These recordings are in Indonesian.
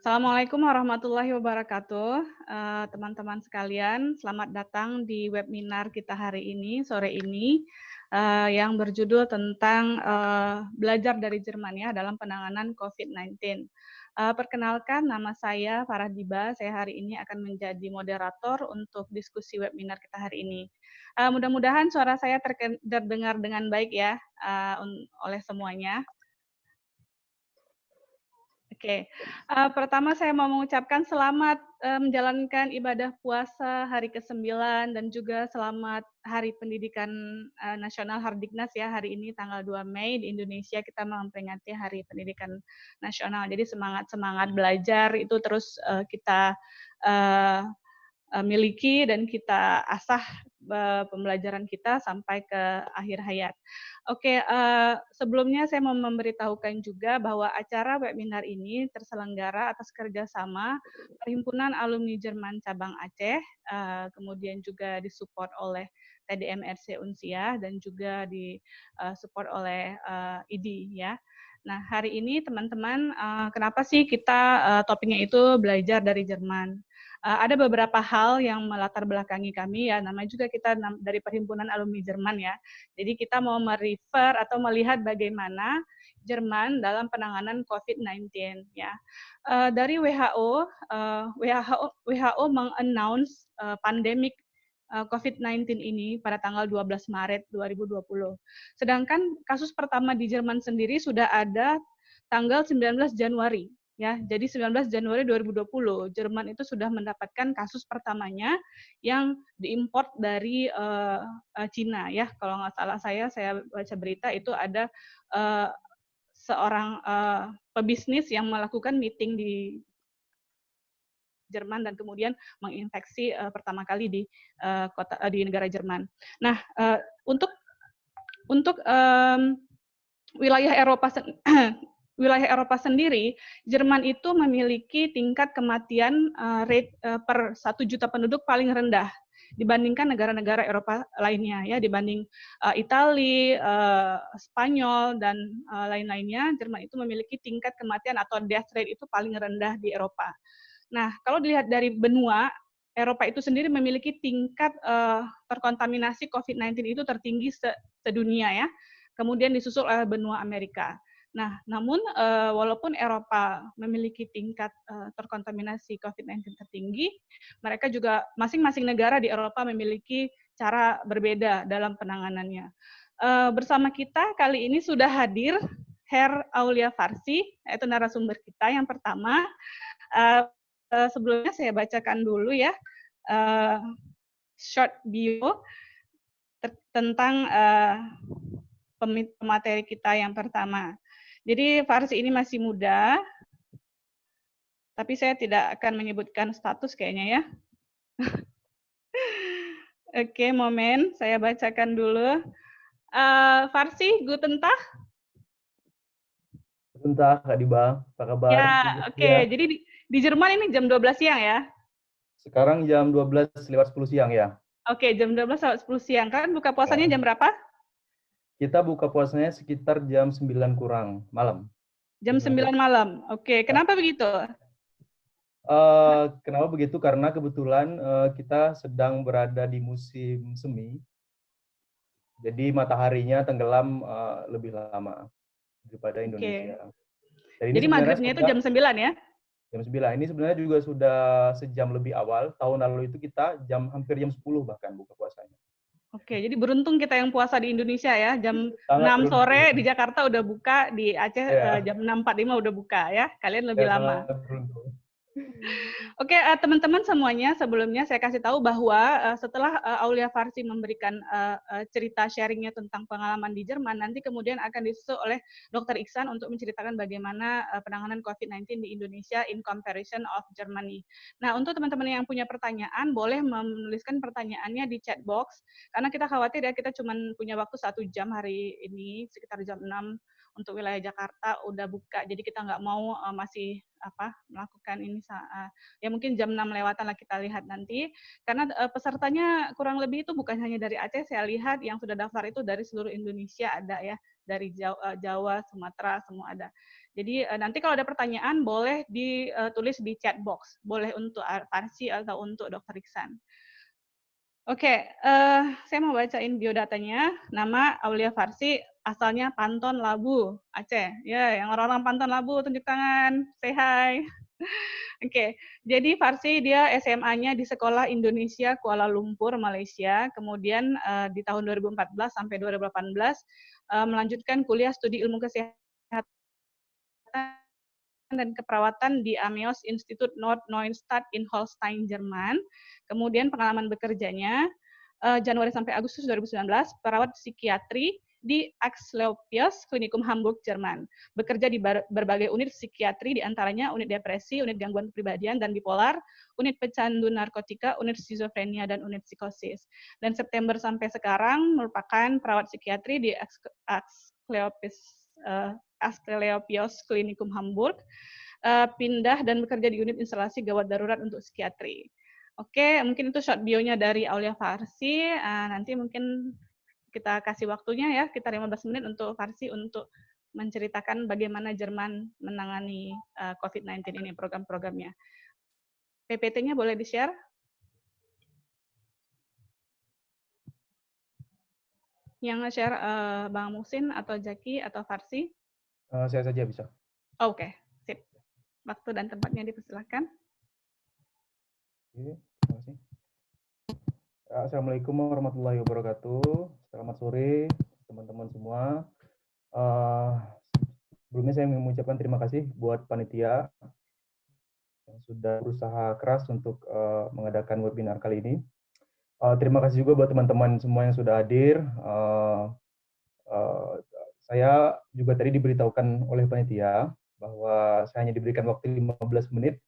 Assalamualaikum warahmatullahi wabarakatuh. Teman-teman sekalian, selamat datang di webinar kita hari ini, sore ini, yang berjudul tentang belajar dari Jerman ya dalam penanganan COVID-19. Perkenalkan, nama saya Farah Diba. Saya hari ini akan menjadi moderator untuk diskusi webinar kita hari ini. Mudah-mudahan suara saya terdengar dengan baik ya oleh semuanya. Oke, pertama saya mau mengucapkan selamat menjalankan ibadah puasa hari ke-9 dan juga selamat Hari Pendidikan Nasional Hardiknas ya, hari ini tanggal 2 Mei di Indonesia kita memperingati Hari Pendidikan Nasional. Jadi semangat-semangat belajar itu terus kita miliki dan kita asah pembelajaran kita sampai ke akhir hayat. Oke, sebelumnya saya mau memberitahukan juga bahwa acara webinar ini terselenggara atas kerjasama Perhimpunan Alumni Jerman Cabang Aceh, kemudian juga disupport oleh TDMRC Unsia dan juga disupport oleh IDI ya. Nah, hari ini teman-teman, kenapa sih kita topiknya itu belajar dari Jerman? Ada beberapa hal yang melatar belakangi kami ya, namanya juga kita dari Perhimpunan Alumni Jerman ya. Jadi kita mau merefer atau melihat bagaimana Jerman dalam penanganan COVID-19 ya. Dari WHO mengannounce pandemik COVID-19 ini pada tanggal 12 Maret 2020. Sedangkan kasus pertama di Jerman sendiri sudah ada tanggal 19 Januari. Ya, jadi 19 Januari 2020, Jerman itu sudah mendapatkan kasus pertamanya yang diimport dari Cina ya. Kalau nggak salah saya baca berita itu ada seorang pebisnis yang melakukan meeting di Jerman dan kemudian menginfeksi pertama kali di negara Jerman. Nah, untuk wilayah Eropa wilayah Eropa sendiri, Jerman itu memiliki tingkat kematian rate per 1 juta penduduk paling rendah dibandingkan negara-negara Eropa lainnya ya, dibanding Italia, Spanyol dan lain-lainnya. Jerman itu memiliki tingkat kematian atau death rate itu paling rendah di Eropa. Nah, kalau dilihat dari benua, Eropa itu sendiri memiliki tingkat terkontaminasi COVID-19 itu tertinggi sedunia ya. Kemudian disusul oleh benua Amerika. Nah, namun walaupun Eropa memiliki tingkat terkontaminasi COVID-19 tertinggi, mereka juga masing-masing negara di Eropa memiliki cara berbeda dalam penanganannya. Bersama kita kali ini sudah hadir Herr Aulia Farsi, yaitu narasumber kita yang pertama. Sebelumnya saya bacakan dulu ya short bio tentang pemateri kita yang pertama. Jadi Farsi ini masih muda, tapi saya tidak akan menyebutkan status kayaknya ya. Oke, momen saya bacakan dulu. Farsi, guten Tag. Guten Tag, Kak Diba. Apa kabar? Ya, oke. Jadi di Jerman ini jam 12 siang ya? Sekarang jam 12:10 siang ya? Oke, jam 12:10 siang. Kan buka puasanya jam berapa? Kita buka puasanya sekitar jam 9 kurang malam. Jam 9 malam. Oke, kenapa begitu? Kenapa begitu? Karena kebetulan kita sedang berada di musim semi. Jadi mataharinya tenggelam lebih lama daripada Indonesia. Jadi maghribnya itu jam 9 ya? Jam 9. Ini sebenarnya juga sudah sejam lebih awal. Tahun lalu itu kita hampir jam 10 bahkan buka puasanya. Oke, jadi beruntung kita yang puasa di Indonesia ya. Jam Sangat 6 beruntung. sore di Jakarta udah buka, di Aceh jam 6.45 udah buka ya. Kalian lebih lama. Sangat beruntung. Oke, teman-teman semuanya, sebelumnya saya kasih tahu bahwa setelah Aulia Farsi memberikan cerita sharingnya tentang pengalaman di Jerman, nanti kemudian akan disusul oleh Dr. Iksan untuk menceritakan bagaimana penanganan COVID-19 di Indonesia in comparison of Germany. Nah, untuk teman-teman yang punya pertanyaan, boleh menuliskan pertanyaannya di chat box, karena kita khawatir ya kita cuma punya waktu 1 jam hari ini, sekitar jam 6 untuk wilayah Jakarta udah buka, jadi kita nggak mau masih melakukan ini ya mungkin jam 6 lewatan lah kita lihat nanti, karena pesertanya kurang lebih itu bukan hanya dari Aceh, saya lihat yang sudah daftar itu dari seluruh Indonesia ada ya, dari Jawa, Sumatera, semua ada. Jadi nanti kalau ada pertanyaan boleh ditulis di chat box, boleh untuk Farsi atau untuk Dr. Iksan. Oke, saya mau bacain biodatanya. Nama Aulia Farsi, asalnya Panton Labu, Aceh. Ya, yang orang-orang Panton Labu tunjuk tangan, say hi. Oke, jadi Farsi dia SMA-nya di Sekolah Indonesia Kuala Lumpur, Malaysia. Kemudian di tahun 2014 sampai 2018 melanjutkan kuliah studi ilmu kesehatan dan keperawatan di Ameos Institut Nord-Neustadt in Holstein, Jerman. Kemudian pengalaman bekerjanya Januari sampai Agustus 2019, perawat psikiatri di Axleopios Klinikum Hamburg, Jerman. Bekerja di berbagai unit psikiatri, diantaranya unit depresi, unit gangguan kepribadian dan bipolar, unit pecandu narkotika, unit skizofrenia, dan unit psikosis. Dan September sampai sekarang merupakan perawat psikiatri di Axleopios Klinikum Hamburg, pindah dan bekerja di unit instalasi gawat darurat untuk psikiatri. Oke, mungkin itu short bio-nya dari Aulia Farsi. Nanti mungkin kita kasih waktunya ya, kita 15 menit untuk Farsi untuk menceritakan bagaimana Jerman menangani COVID-19 ini, program-programnya. PPT-nya boleh di-share? Yang nge-share Bang Muhsin atau Jaki atau Farsi? Saya saja bisa. Oke, sip. Waktu dan tempatnya dipersilakan. Oke, terima kasih. Assalamualaikum warahmatullahi wabarakatuh. Selamat sore teman-teman semua. Sebelumnya saya ingin mengucapkan terima kasih buat panitia yang sudah berusaha keras untuk mengadakan webinar kali ini. Terima kasih juga buat teman-teman semua yang sudah hadir. Saya juga tadi diberitahukan oleh panitia bahwa saya hanya diberikan waktu 15 menit.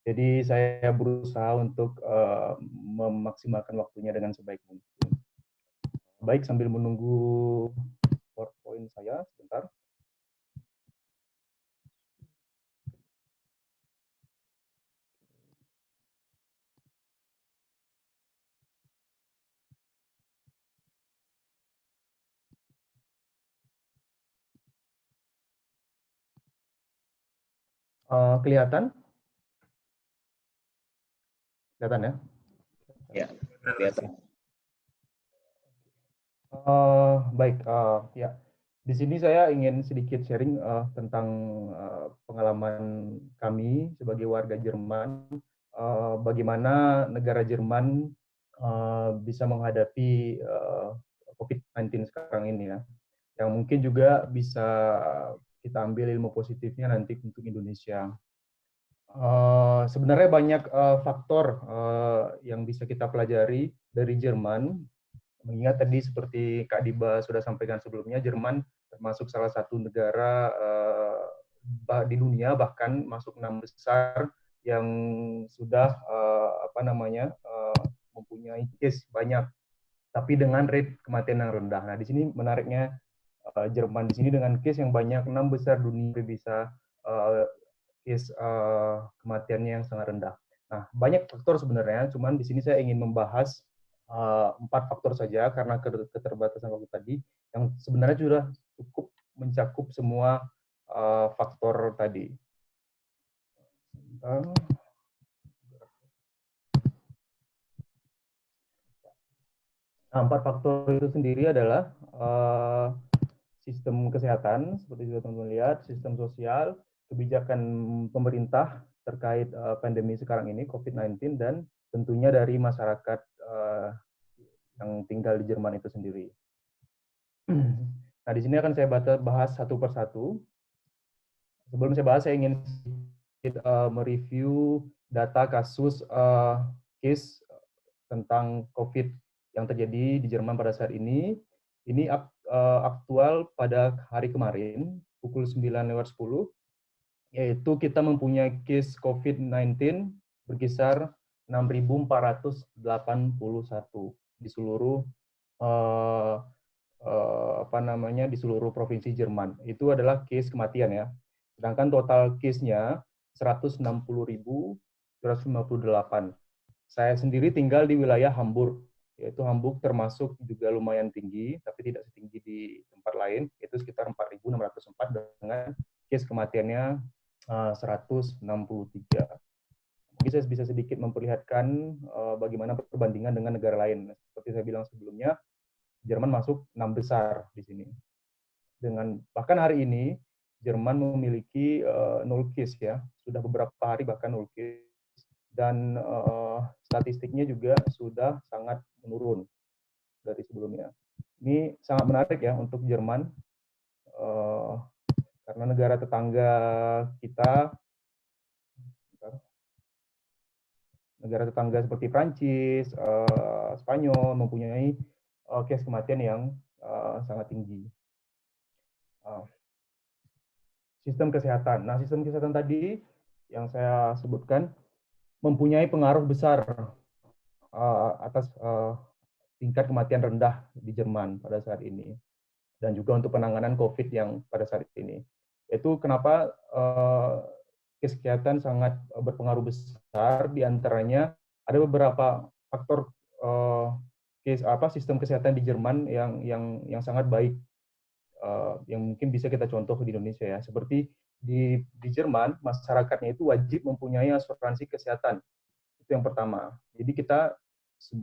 Jadi saya berusaha untuk memaksimalkan waktunya dengan sebaik mungkin. Baik, sambil menunggu PowerPoint saya sebentar. Kelihatan? Kelihatan ya? Ya, kelihatan. Baik, ya. Di sini saya ingin sedikit sharing tentang pengalaman kami sebagai warga Jerman, bagaimana negara Jerman bisa menghadapi COVID-19 sekarang ini ya. Yang mungkin juga bisa kita ambil ilmu positifnya nanti untuk Indonesia. Sebenarnya banyak faktor yang bisa kita pelajari dari Jerman. Mengingat tadi seperti Kak Diba sudah sampaikan sebelumnya, Jerman termasuk salah satu negara di dunia bahkan masuk 6 besar yang sudah mempunyai case banyak, tapi dengan rate kematian yang rendah. Nah, di sini menariknya Jerman di sini dengan case yang banyak, 6 besar dunia bisa case kematiannya yang sangat rendah. Nah, banyak faktor sebenarnya, cuman di sini saya ingin membahas 4 faktor saja karena keterbatasan waktu tadi yang sebenarnya sudah cukup mencakup semua faktor tadi. Nah, 4 faktor itu sendiri adalah sistem kesehatan, seperti sudah teman-teman lihat, sistem sosial, kebijakan pemerintah terkait pandemi sekarang ini, COVID-19, dan tentunya dari masyarakat yang tinggal di Jerman itu sendiri. Nah, di sini akan saya bahas satu persatu. Sebelum saya bahas, saya ingin mereview data kasus case tentang COVID yang terjadi di Jerman pada saat ini. Ini aktual pada hari kemarin, pukul 9.10, yaitu kita mempunyai case COVID-19 berkisar 6.481 di seluruh di seluruh provinsi Jerman. Itu adalah case kematian ya. Sedangkan total case-nya 160.158. Saya sendiri tinggal di wilayah Hamburg, yaitu Hamburg termasuk juga lumayan tinggi, tapi tidak setinggi di tempat lain, yaitu sekitar 4.604 dengan case kematiannya 163. Mungkin saya bisa sedikit memperlihatkan bagaimana perbandingan dengan negara lain. Seperti saya bilang sebelumnya, Jerman masuk 6 besar di sini. Bahkan hari ini Jerman memiliki 0 case ya, sudah beberapa hari bahkan 0 case, dan statistiknya juga sudah sangat menurun dari sebelumnya. Ini sangat menarik ya untuk Jerman, karena negara tetangga kita, negara tetangga seperti Prancis, Spanyol mempunyai case kematian yang sangat tinggi. Sistem kesehatan. Nah, sistem kesehatan tadi yang saya sebutkan mempunyai pengaruh besar atas tingkat kematian rendah di Jerman pada saat ini, dan juga untuk penanganan COVID yang pada saat ini. Itu kenapa kesehatan sangat berpengaruh besar, diantaranya ada beberapa faktor sistem kesehatan di Jerman yang sangat baik, yang mungkin bisa kita contoh di Indonesia ya. Seperti di Jerman, masyarakatnya itu wajib mempunyai asuransi kesehatan. Itu yang pertama. Jadi kita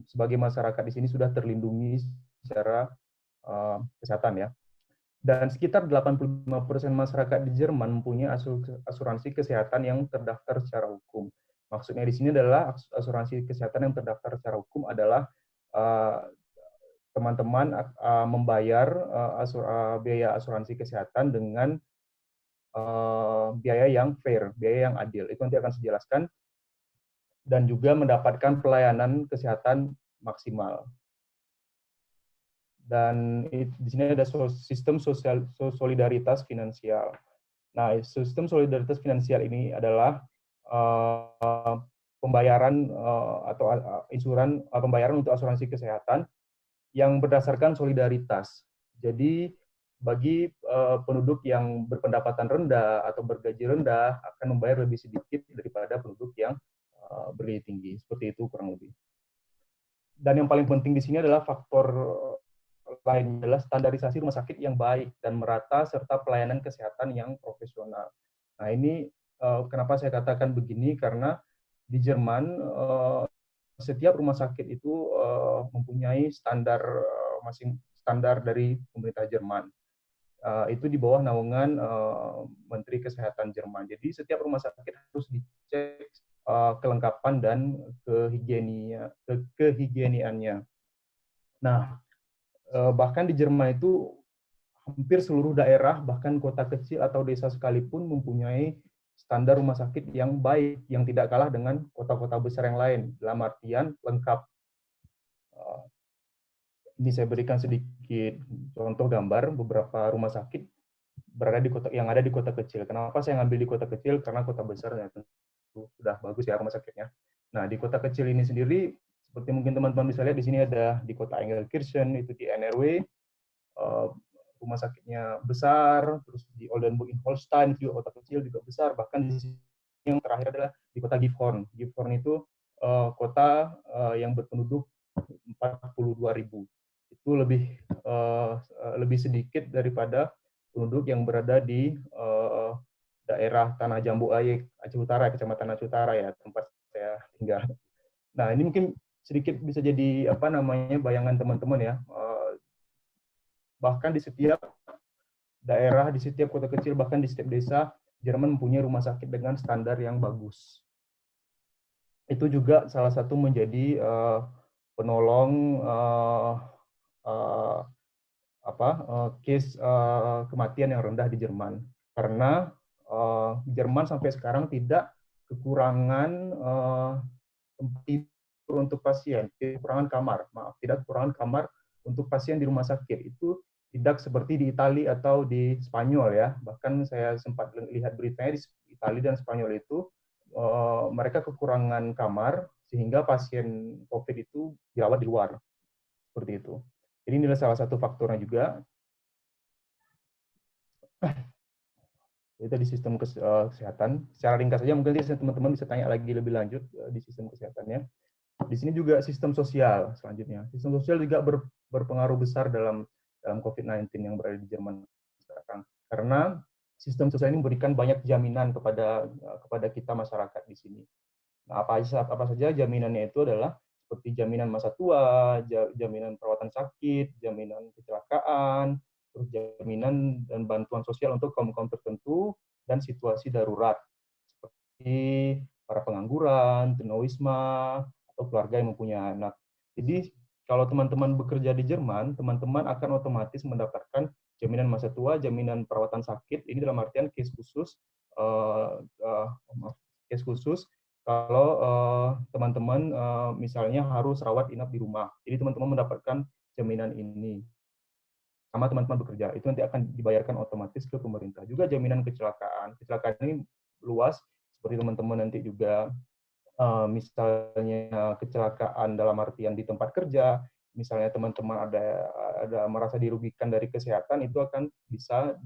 sebagai masyarakat di sini sudah terlindungi secara kesehatan ya. Dan sekitar 85% masyarakat di Jerman mempunyai asuransi kesehatan yang terdaftar secara hukum. Maksudnya di sini adalah asuransi kesehatan yang terdaftar secara hukum adalah teman-teman membayar biaya asuransi kesehatan dengan biaya yang fair, biaya yang adil. Itu nanti akan saya jelaskan. Dan juga mendapatkan pelayanan kesehatan maksimal. Dan di sini ada sistem solidaritas finansial. Nah, sistem solidaritas finansial ini adalah pembayaran atau pembayaran untuk asuransi kesehatan yang berdasarkan solidaritas. Jadi bagi penduduk yang berpendapatan rendah atau bergaji rendah akan membayar lebih sedikit daripada penduduk yang bergaji tinggi. Seperti itu kurang lebih. Dan yang paling penting di sini adalah faktor lain adalah standarisasi rumah sakit yang baik dan merata serta pelayanan kesehatan yang profesional. Nah, ini kenapa saya katakan begini, karena di Jerman setiap rumah sakit itu mempunyai standar standar dari pemerintah Jerman. Itu di bawah naungan Menteri Kesehatan Jerman. Jadi setiap rumah sakit harus dicek kelengkapan dan kehigieniannya. Nah, bahkan di Jerman itu hampir seluruh daerah, bahkan kota kecil atau desa sekalipun mempunyai standar rumah sakit yang baik, yang tidak kalah dengan kota-kota besar yang lain, dalam artian lengkap. Ini saya berikan sedikit contoh gambar beberapa rumah sakit berada di kota yang ada di kota kecil. Kenapa saya ngambil di kota kecil? Karena kota besar ya tentu sudah bagus ya rumah sakitnya. Nah, di kota kecil ini sendiri, seperti mungkin teman-teman bisa lihat di sini ada di kota Engelkirchen, itu di NRW, rumah sakitnya besar, terus di Oldenburg in Holstein juga kota kecil juga besar, bahkan di sini yang terakhir adalah di kota Gifhorn. Gifhorn itu kota yang berpenduduk 42.000. Itu lebih sedikit daripada penduduk yang berada di daerah Tanah Jambu Ayek, Aceh Utara, Kecamatan Aceh Utara ya, tempat saya tinggal. Nah, ini mungkin sedikit bisa jadi bayangan teman-teman ya. Bahkan di setiap daerah, di setiap kota kecil, bahkan di setiap desa, Jerman mempunyai rumah sakit dengan standar yang bagus. Itu juga salah satu menjadi penolong case kematian yang rendah di Jerman. Karena Jerman sampai sekarang tidak kekurangan tempat tidur untuk pasien, kekurangan kamar, tidak kekurangan kamar untuk pasien di rumah sakit. Itu tidak seperti di Italia atau di Spanyol ya. Bahkan saya sempat lihat beritanya di Italia dan Spanyol itu mereka kekurangan kamar sehingga pasien COVID itu dirawat di luar. Seperti itu. Jadi ini adalah salah satu faktornya juga. Itu di sistem kesehatan. Secara ringkas saja mungkin teman-teman bisa tanya lagi lebih lanjut di sistem kesehatannya. Di sini juga sistem sosial selanjutnya. Sistem sosial juga berpengaruh besar dalam COVID-19 yang berada di Jerman sekarang. Karena sistem sosial ini memberikan banyak jaminan kepada kita masyarakat di sini. Nah, apa saja jaminannya itu adalah seperti jaminan masa tua, jaminan perawatan sakit, jaminan kecelakaan, terus jaminan dan bantuan sosial untuk kaum-kaum tertentu dan situasi darurat seperti para pengangguran, tunawisma, atau keluarga yang mempunyai anak. Jadi kalau teman-teman bekerja di Jerman, teman-teman akan otomatis mendapatkan jaminan masa tua, jaminan perawatan sakit. Ini dalam artian case khusus, case khusus kalau teman-teman misalnya harus rawat inap di rumah. Jadi teman-teman mendapatkan jaminan ini sama teman-teman bekerja. Itu nanti akan dibayarkan otomatis ke pemerintah. Juga jaminan kecelakaan. Kecelakaan ini luas, seperti teman-teman nanti juga misalnya kecelakaan dalam artian di tempat kerja, misalnya teman-teman ada merasa dirugikan dari kesehatan, itu akan bisa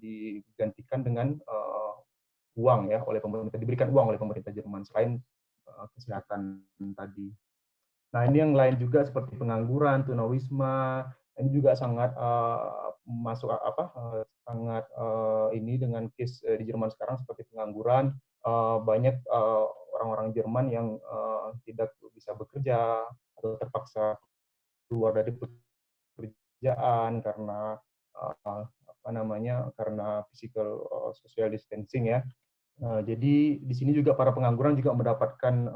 digantikan dengan uang ya oleh pemerintah, diberikan uang oleh pemerintah Jerman selain kesehatan tadi. Nah, ini yang lain juga seperti pengangguran, tunawisma, ini juga sangat masuk sangat ini dengan case di Jerman sekarang seperti pengangguran, banyak orang-orang Jerman yang tidak bisa bekerja atau terpaksa keluar dari pekerjaan karena karena physical social distancing ya. Jadi di sini juga para pengangguran juga mendapatkan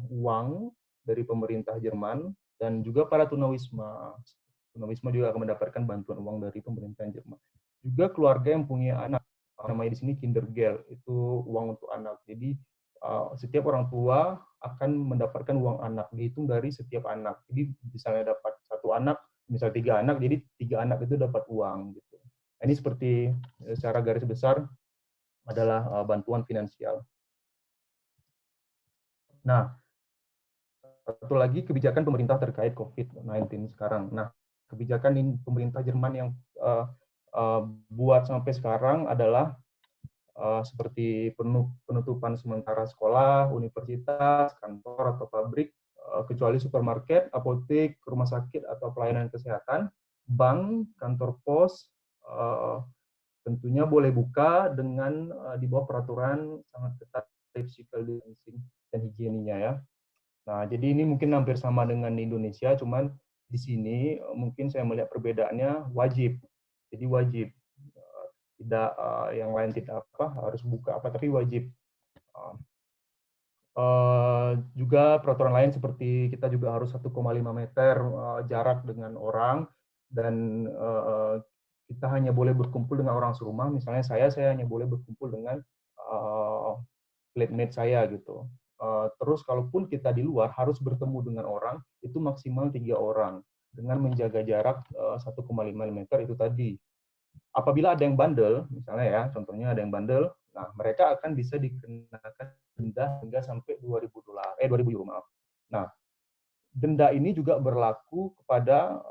uang dari pemerintah Jerman dan juga para tunawisma. Tunawisma juga akan mendapatkan bantuan uang dari pemerintah Jerman. Juga keluarga yang punya anak, namanya di sini Kindergeld, itu uang untuk anak. Jadi setiap orang tua akan mendapatkan uang anak, dihitung dari setiap anak. Jadi misalnya dapat satu anak, misal 3 anak, jadi 3 anak itu dapat uang gitu. Ini seperti secara garis besar adalah bantuan finansial. Nah, satu lagi kebijakan pemerintah terkait COVID-19 sekarang. Nah, kebijakan pemerintah Jerman yang buat sampai sekarang adalah seperti penutupan sementara sekolah, universitas, kantor atau pabrik, kecuali supermarket, apotek, rumah sakit atau pelayanan kesehatan, bank, kantor pos, tentunya boleh buka dengan di bawah peraturan sangat ketat physical distancing dan higieninya ya. Nah, jadi ini mungkin hampir sama dengan di Indonesia, cuman di sini mungkin saya melihat perbedaannya wajib. Jadi wajib, tidak yang lain tidak harus buka tapi wajib. Juga peraturan lain seperti kita juga harus 1,5 meter jarak dengan orang dan kita hanya boleh berkumpul dengan orang serumah. Misalnya saya hanya boleh berkumpul dengan flatmate saya gitu. Terus kalaupun kita di luar harus bertemu dengan orang itu maksimal 3 orang dengan menjaga jarak 1,5 meter itu tadi. Apabila ada yang bandel, misalnya ya, contohnya ada yang bandel, nah mereka akan bisa dikenakan denda hingga sampai $2.000, 2.000 euro maaf. Nah, denda ini juga berlaku kepada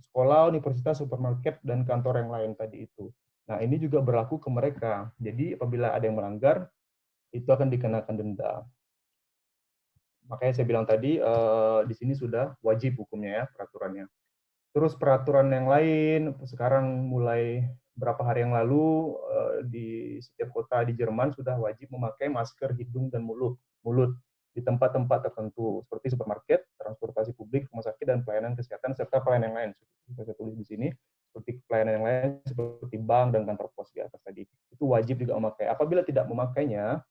sekolah, universitas, supermarket, dan kantor yang lain tadi itu. Nah, ini juga berlaku ke mereka. Jadi, apabila ada yang melanggar, itu akan dikenakan denda. Makanya saya bilang tadi, di sini sudah wajib hukumnya ya, peraturannya. Terus peraturan yang lain, sekarang mulai berapa hari yang lalu, di setiap kota di Jerman sudah wajib memakai masker hidung dan mulut di tempat-tempat tertentu, seperti supermarket, transportasi publik, rumah sakit, dan pelayanan kesehatan, serta pelayanan yang lain. Saya tulis di sini, seperti pelayanan yang lain, seperti bank dan kantor pos di atas tadi. Itu wajib juga memakai. Apabila tidak memakainya,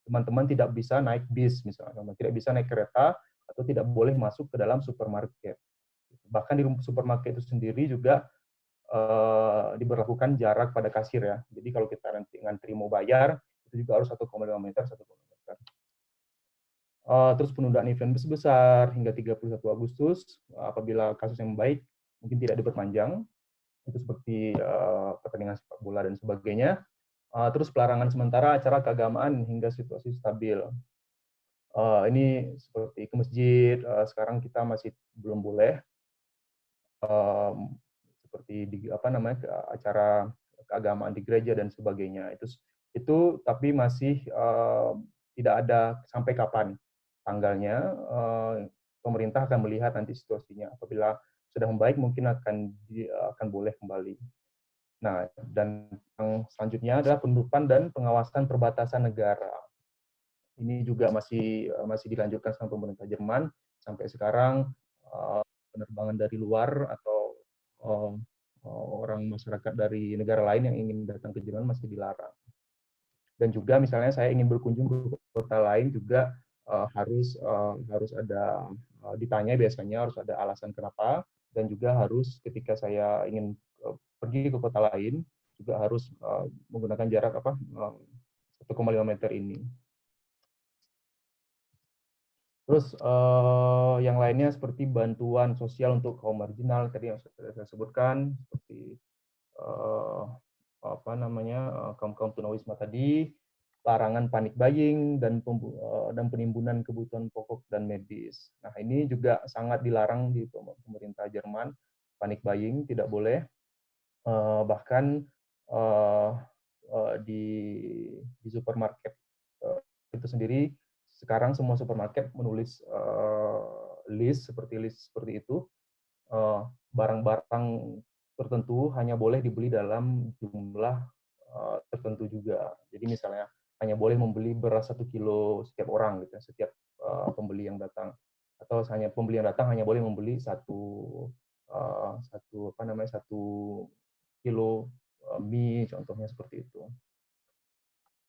teman-teman tidak bisa naik bis, misalnya, tidak bisa naik kereta, atau tidak boleh masuk ke dalam supermarket. Bahkan di supermarket itu sendiri juga diberlakukan jarak pada kasir ya. Jadi kalau kita nanti ngantri mau bayar, itu juga harus 1,5 meter, 1,5 meter. Terus penundaan event besar hingga 31 Agustus, apabila kasusnya membaik, mungkin tidak diperpanjang. Itu seperti pertandingan sepak bola dan sebagainya. Terus pelarangan sementara acara keagamaan hingga situasi stabil. Ini seperti ke masjid, sekarang kita masih belum boleh. Seperti di acara keagamaan di gereja dan sebagainya itu tapi masih tidak ada sampai kapan tanggalnya. Pemerintah akan melihat nanti situasinya. Apabila sudah membaik, mungkin akan boleh kembali. Nah, dan yang selanjutnya adalah penutupan dan pengawasan perbatasan negara. Ini juga masih dilanjutkan sama pemerintah Jerman. Sampai sekarang penerbangan dari luar atau orang masyarakat dari negara lain yang ingin datang ke Jerman masih dilarang. Dan juga misalnya saya ingin berkunjung ke kota lain juga harus ada ditanya, biasanya harus ada alasan kenapa, dan juga harus ketika saya ingin pergi ke kota lain juga harus menggunakan jarak 1,5 meter ini. Terus yang lainnya seperti bantuan sosial untuk kaum marginal tadi yang sudah saya sebutkan, seperti kaum tunawisma tadi, larangan panik buying dan penimbunan kebutuhan pokok dan medis. Nah, ini juga sangat dilarang di pemerintah Jerman. Panik buying tidak boleh. Bahkan di supermarket itu sendiri sekarang semua supermarket menulis list seperti itu. Barang-barang tertentu hanya boleh dibeli dalam jumlah tertentu juga. Jadi misalnya hanya boleh membeli beras 1 kilo setiap orang gitu, setiap pembeli yang datang. Atau hanya pembeli yang datang hanya boleh membeli satu kilo mie, contohnya seperti itu.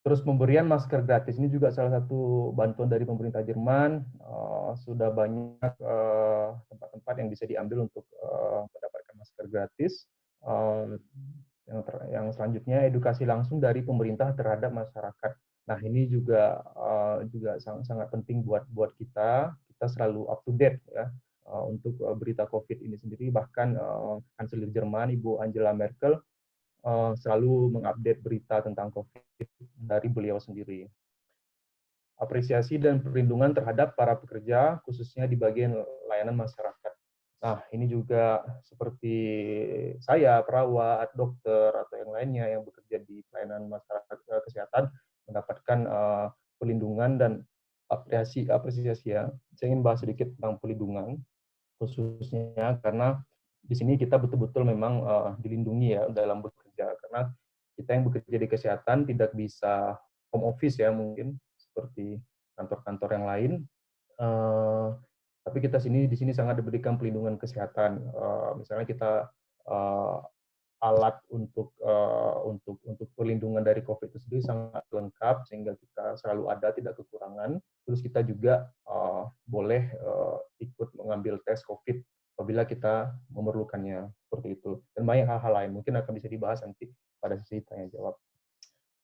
Terus pemberian masker gratis ini juga salah satu bantuan dari pemerintah Jerman. Sudah banyak tempat-tempat yang bisa diambil untuk mendapatkan masker gratis. Yang selanjutnya edukasi langsung dari pemerintah terhadap masyarakat. Nah, ini juga sangat penting buat kita. Kita selalu up to date ya untuk berita COVID ini sendiri. Bahkan Kanselir Jerman Ibu Angela Merkel selalu mengupdate berita tentang COVID dari beliau sendiri. Apresiasi dan perlindungan terhadap para pekerja, khususnya di bagian layanan masyarakat. Nah, ini juga seperti saya, perawat, dokter, atau yang lainnya yang bekerja di pelayanan masyarakat kesehatan, mendapatkan perlindungan dan apresiasi ya. Saya ingin bahas sedikit tentang perlindungan, khususnya karena di sini kita betul-betul memang dilindungi ya dalam bekerja, karena kita yang bekerja di kesehatan tidak bisa home office ya mungkin seperti kantor-kantor yang lain, tapi kita di sini sangat diberikan perlindungan kesehatan. Misalnya kita alat untuk perlindungan dari COVID itu sendiri sangat lengkap sehingga kita selalu ada, tidak kekurangan. Terus kita juga boleh ikut mengambil tes COVID apabila kita memerlukannya seperti itu. Dan banyak hal-hal lain mungkin akan bisa dibahas nanti pada sesi tanya jawab.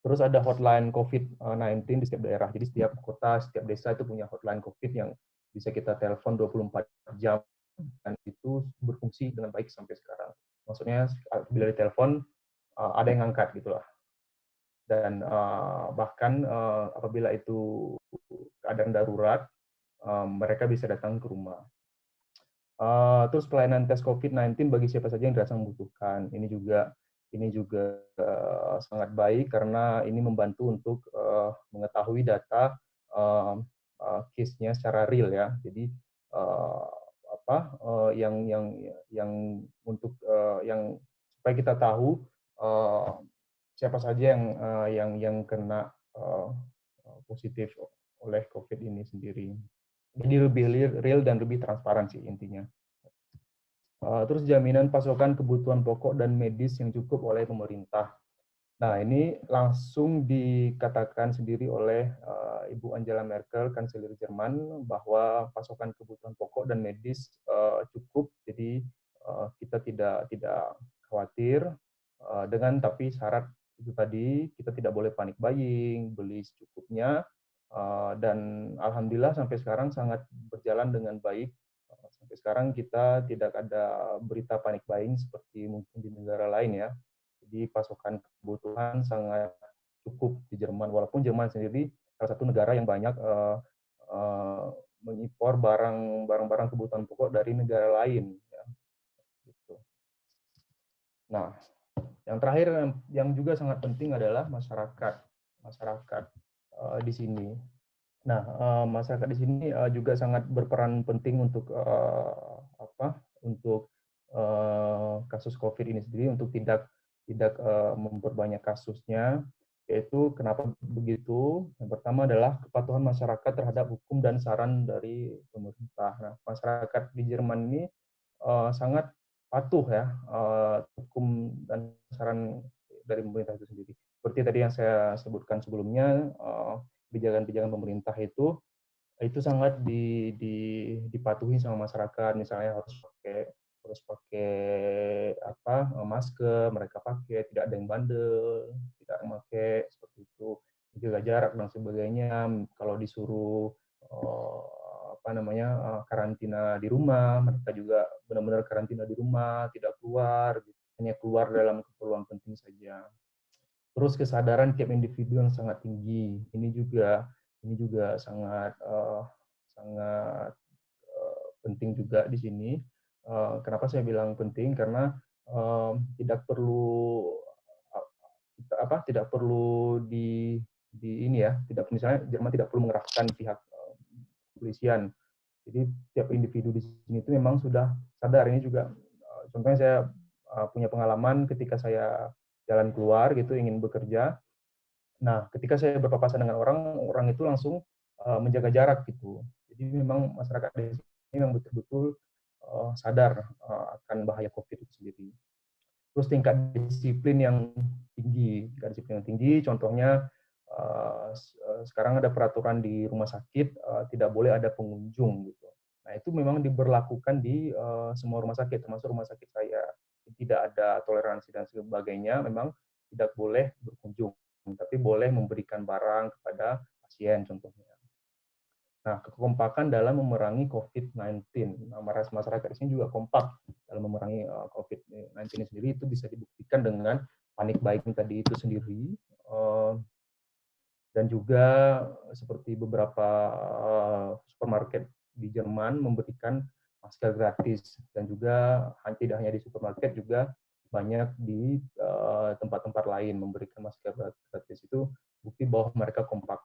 Terus ada hotline COVID-19 di setiap daerah. Jadi setiap kota, setiap desa itu punya hotline COVID yang bisa kita telepon 24 jam dan itu berfungsi dengan baik sampai sekarang. Maksudnya bila ditelepon ada yang ngangkat gitulah. Dan bahkan apabila itu keadaan darurat, mereka bisa datang ke rumah. Terus pelayanan tes COVID-19 bagi siapa saja yang dirasa membutuhkan. Ini juga sangat baik karena ini membantu untuk mengetahui data case-nya secara real ya. Jadi yang supaya kita tahu siapa saja yang kena positif oleh COVID ini sendiri. Jadi lebih real dan lebih transparan sih intinya. Terus jaminan pasokan kebutuhan pokok dan medis yang cukup oleh pemerintah. Nah, ini langsung dikatakan sendiri oleh Ibu Angela Merkel, Kanselir Jerman, bahwa pasokan kebutuhan pokok dan medis cukup. Jadi kita tidak khawatir tapi syarat itu tadi kita tidak boleh panik buying, beli secukupnya. Dan alhamdulillah sampai sekarang sangat berjalan dengan baik. Sampai sekarang kita tidak ada berita panik buying seperti mungkin di negara lain ya. Jadi pasokan kebutuhan sangat cukup di Jerman, walaupun Jerman sendiri salah satu negara yang banyak mengimpor barang-barang kebutuhan pokok dari negara lain. Ya. Gitu. Nah, yang terakhir yang juga sangat penting adalah masyarakat di sini. Nah, masyarakat di sini juga sangat berperan penting untuk untuk kasus COVID ini sendiri untuk tidak tidak memperbanyak kasusnya. Yaitu kenapa begitu? Yang pertama adalah kepatuhan masyarakat terhadap hukum dan saran dari pemerintah. Nah, masyarakat di Jerman ini sangat patuh ya hukum dan saran dari pemerintah itu sendiri. Seperti tadi yang saya sebutkan sebelumnya, kebijakan-kebijakan pemerintah itu sangat dipatuhi sama masyarakat. Misalnya harus pakai masker, mereka pakai, tidak ada yang bandel, tidak memakai seperti itu, jaga jarak dan sebagainya. Kalau disuruh karantina di rumah, mereka juga benar-benar karantina di rumah, tidak keluar, hanya keluar dalam keperluan penting saja. Terus kesadaran tiap individu yang sangat tinggi. Ini juga sangat penting juga di sini. Kenapa saya bilang penting? Karena tidak perlu tidak perlu di ini ya, tidak misalnya Jerman tidak perlu mengerahkan pihak kepolisian. Jadi tiap individu di sini itu memang sudah sadar. Ini juga contohnya saya punya pengalaman ketika saya jalan keluar gitu ingin bekerja. Nah, ketika saya berpapasan dengan orang, orang itu langsung menjaga jarak gitu. Jadi memang masyarakat di sini memang betul-betul sadar akan bahaya COVID itu sendiri. Terus tingkat disiplin yang tinggi, contohnya sekarang ada peraturan di rumah sakit tidak boleh ada pengunjung gitu. Nah, itu memang diberlakukan di semua rumah sakit, termasuk rumah sakit saya. Tidak ada toleransi dan sebagainya, memang tidak boleh berkunjung, tapi boleh memberikan barang kepada pasien contohnya. Nah, kekompakan dalam memerangi COVID-19. Nah, masyarakat di sini juga kompak dalam memerangi COVID-19 ini sendiri. Itu bisa dibuktikan dengan panik buying tadi itu sendiri. Dan juga seperti beberapa supermarket di Jerman memberikan masker gratis. Dan juga tidak hanya di supermarket, juga banyak di tempat-tempat lain memberikan masker gratis. Itu bukti bahwa mereka kompak.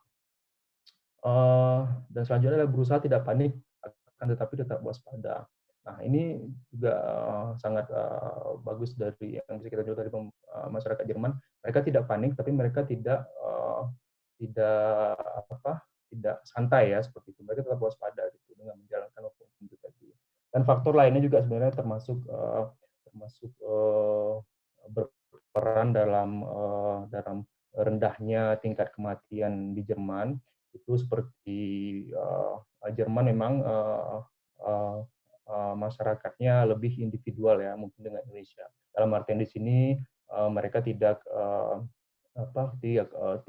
Dan selanjutnya adalah berusaha tidak panik, akan tetapi tetap waspada. Nah, ini juga sangat bagus dari yang bisa kita lihat dari masyarakat Jerman. Mereka tidak panik, tapi mereka tidak tidak santai ya seperti itu. Mereka tetap waspada gitu dengan menjalankan hukum itu tadi. Dan faktor lainnya juga sebenarnya termasuk berperan dalam rendahnya tingkat kematian di Jerman. Itu seperti Jerman memang masyarakatnya lebih individual ya, mungkin dengan Indonesia. Dalam artian di sini mereka tidak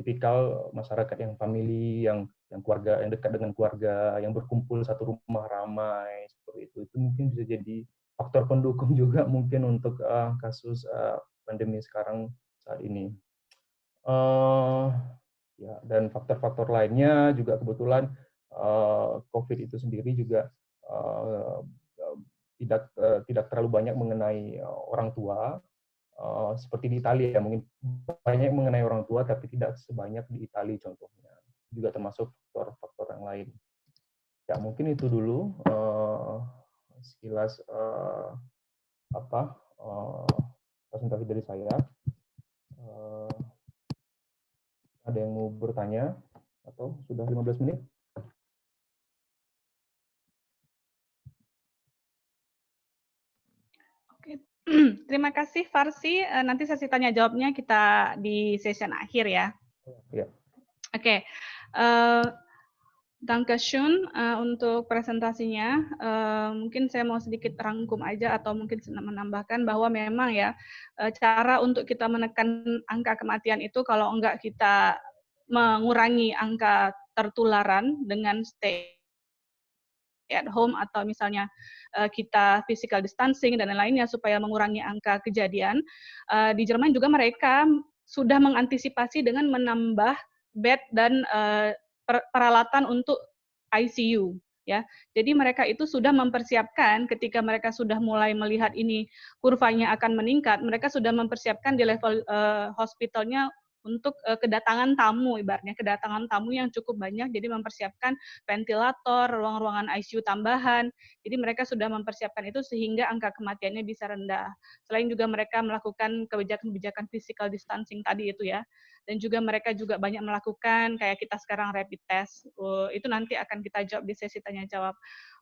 tipikal masyarakat yang family, yang keluarga, yang dekat dengan keluarga, yang berkumpul satu rumah ramai seperti itu. Itu mungkin bisa jadi faktor pendukung juga mungkin untuk kasus pandemi sekarang saat ini. Ya, dan faktor-faktor lainnya juga kebetulan COVID itu sendiri juga tidak terlalu banyak mengenai orang tua, seperti di Italia ya, mungkin banyak mengenai orang tua tapi tidak sebanyak di Italia contohnya. Juga termasuk faktor-faktor yang lain. Ya, mungkin itu dulu sekilas presentasi dari saya. Ada yang mau bertanya atau sudah 15 menit? Oke. Terima kasih Farsi. Nanti sesi tanya jawabnya kita di session akhir ya. Ya. Oke. Dankeschön untuk presentasinya. Mungkin saya mau sedikit rangkum aja atau mungkin menambahkan bahwa memang ya cara untuk kita menekan angka kematian itu kalau enggak kita mengurangi angka tertularan dengan stay at home atau misalnya kita physical distancing dan lain-lainnya supaya mengurangi angka kejadian. Di Jerman juga mereka sudah mengantisipasi dengan menambah bed dan peralatan untuk ICU ya. Jadi mereka itu sudah mempersiapkan ketika mereka sudah mulai melihat ini kurvanya akan meningkat, mereka sudah mempersiapkan di level hospitalnya untuk kedatangan tamu, ibaratnya kedatangan tamu yang cukup banyak, jadi mempersiapkan ventilator, ruang-ruangan ICU tambahan. Jadi mereka sudah mempersiapkan itu sehingga angka kematiannya bisa rendah. Selain juga mereka melakukan kebijakan-kebijakan physical distancing tadi itu ya, dan juga mereka juga banyak melakukan kayak kita sekarang rapid test. Itu nanti akan kita jawab di sesi tanya jawab.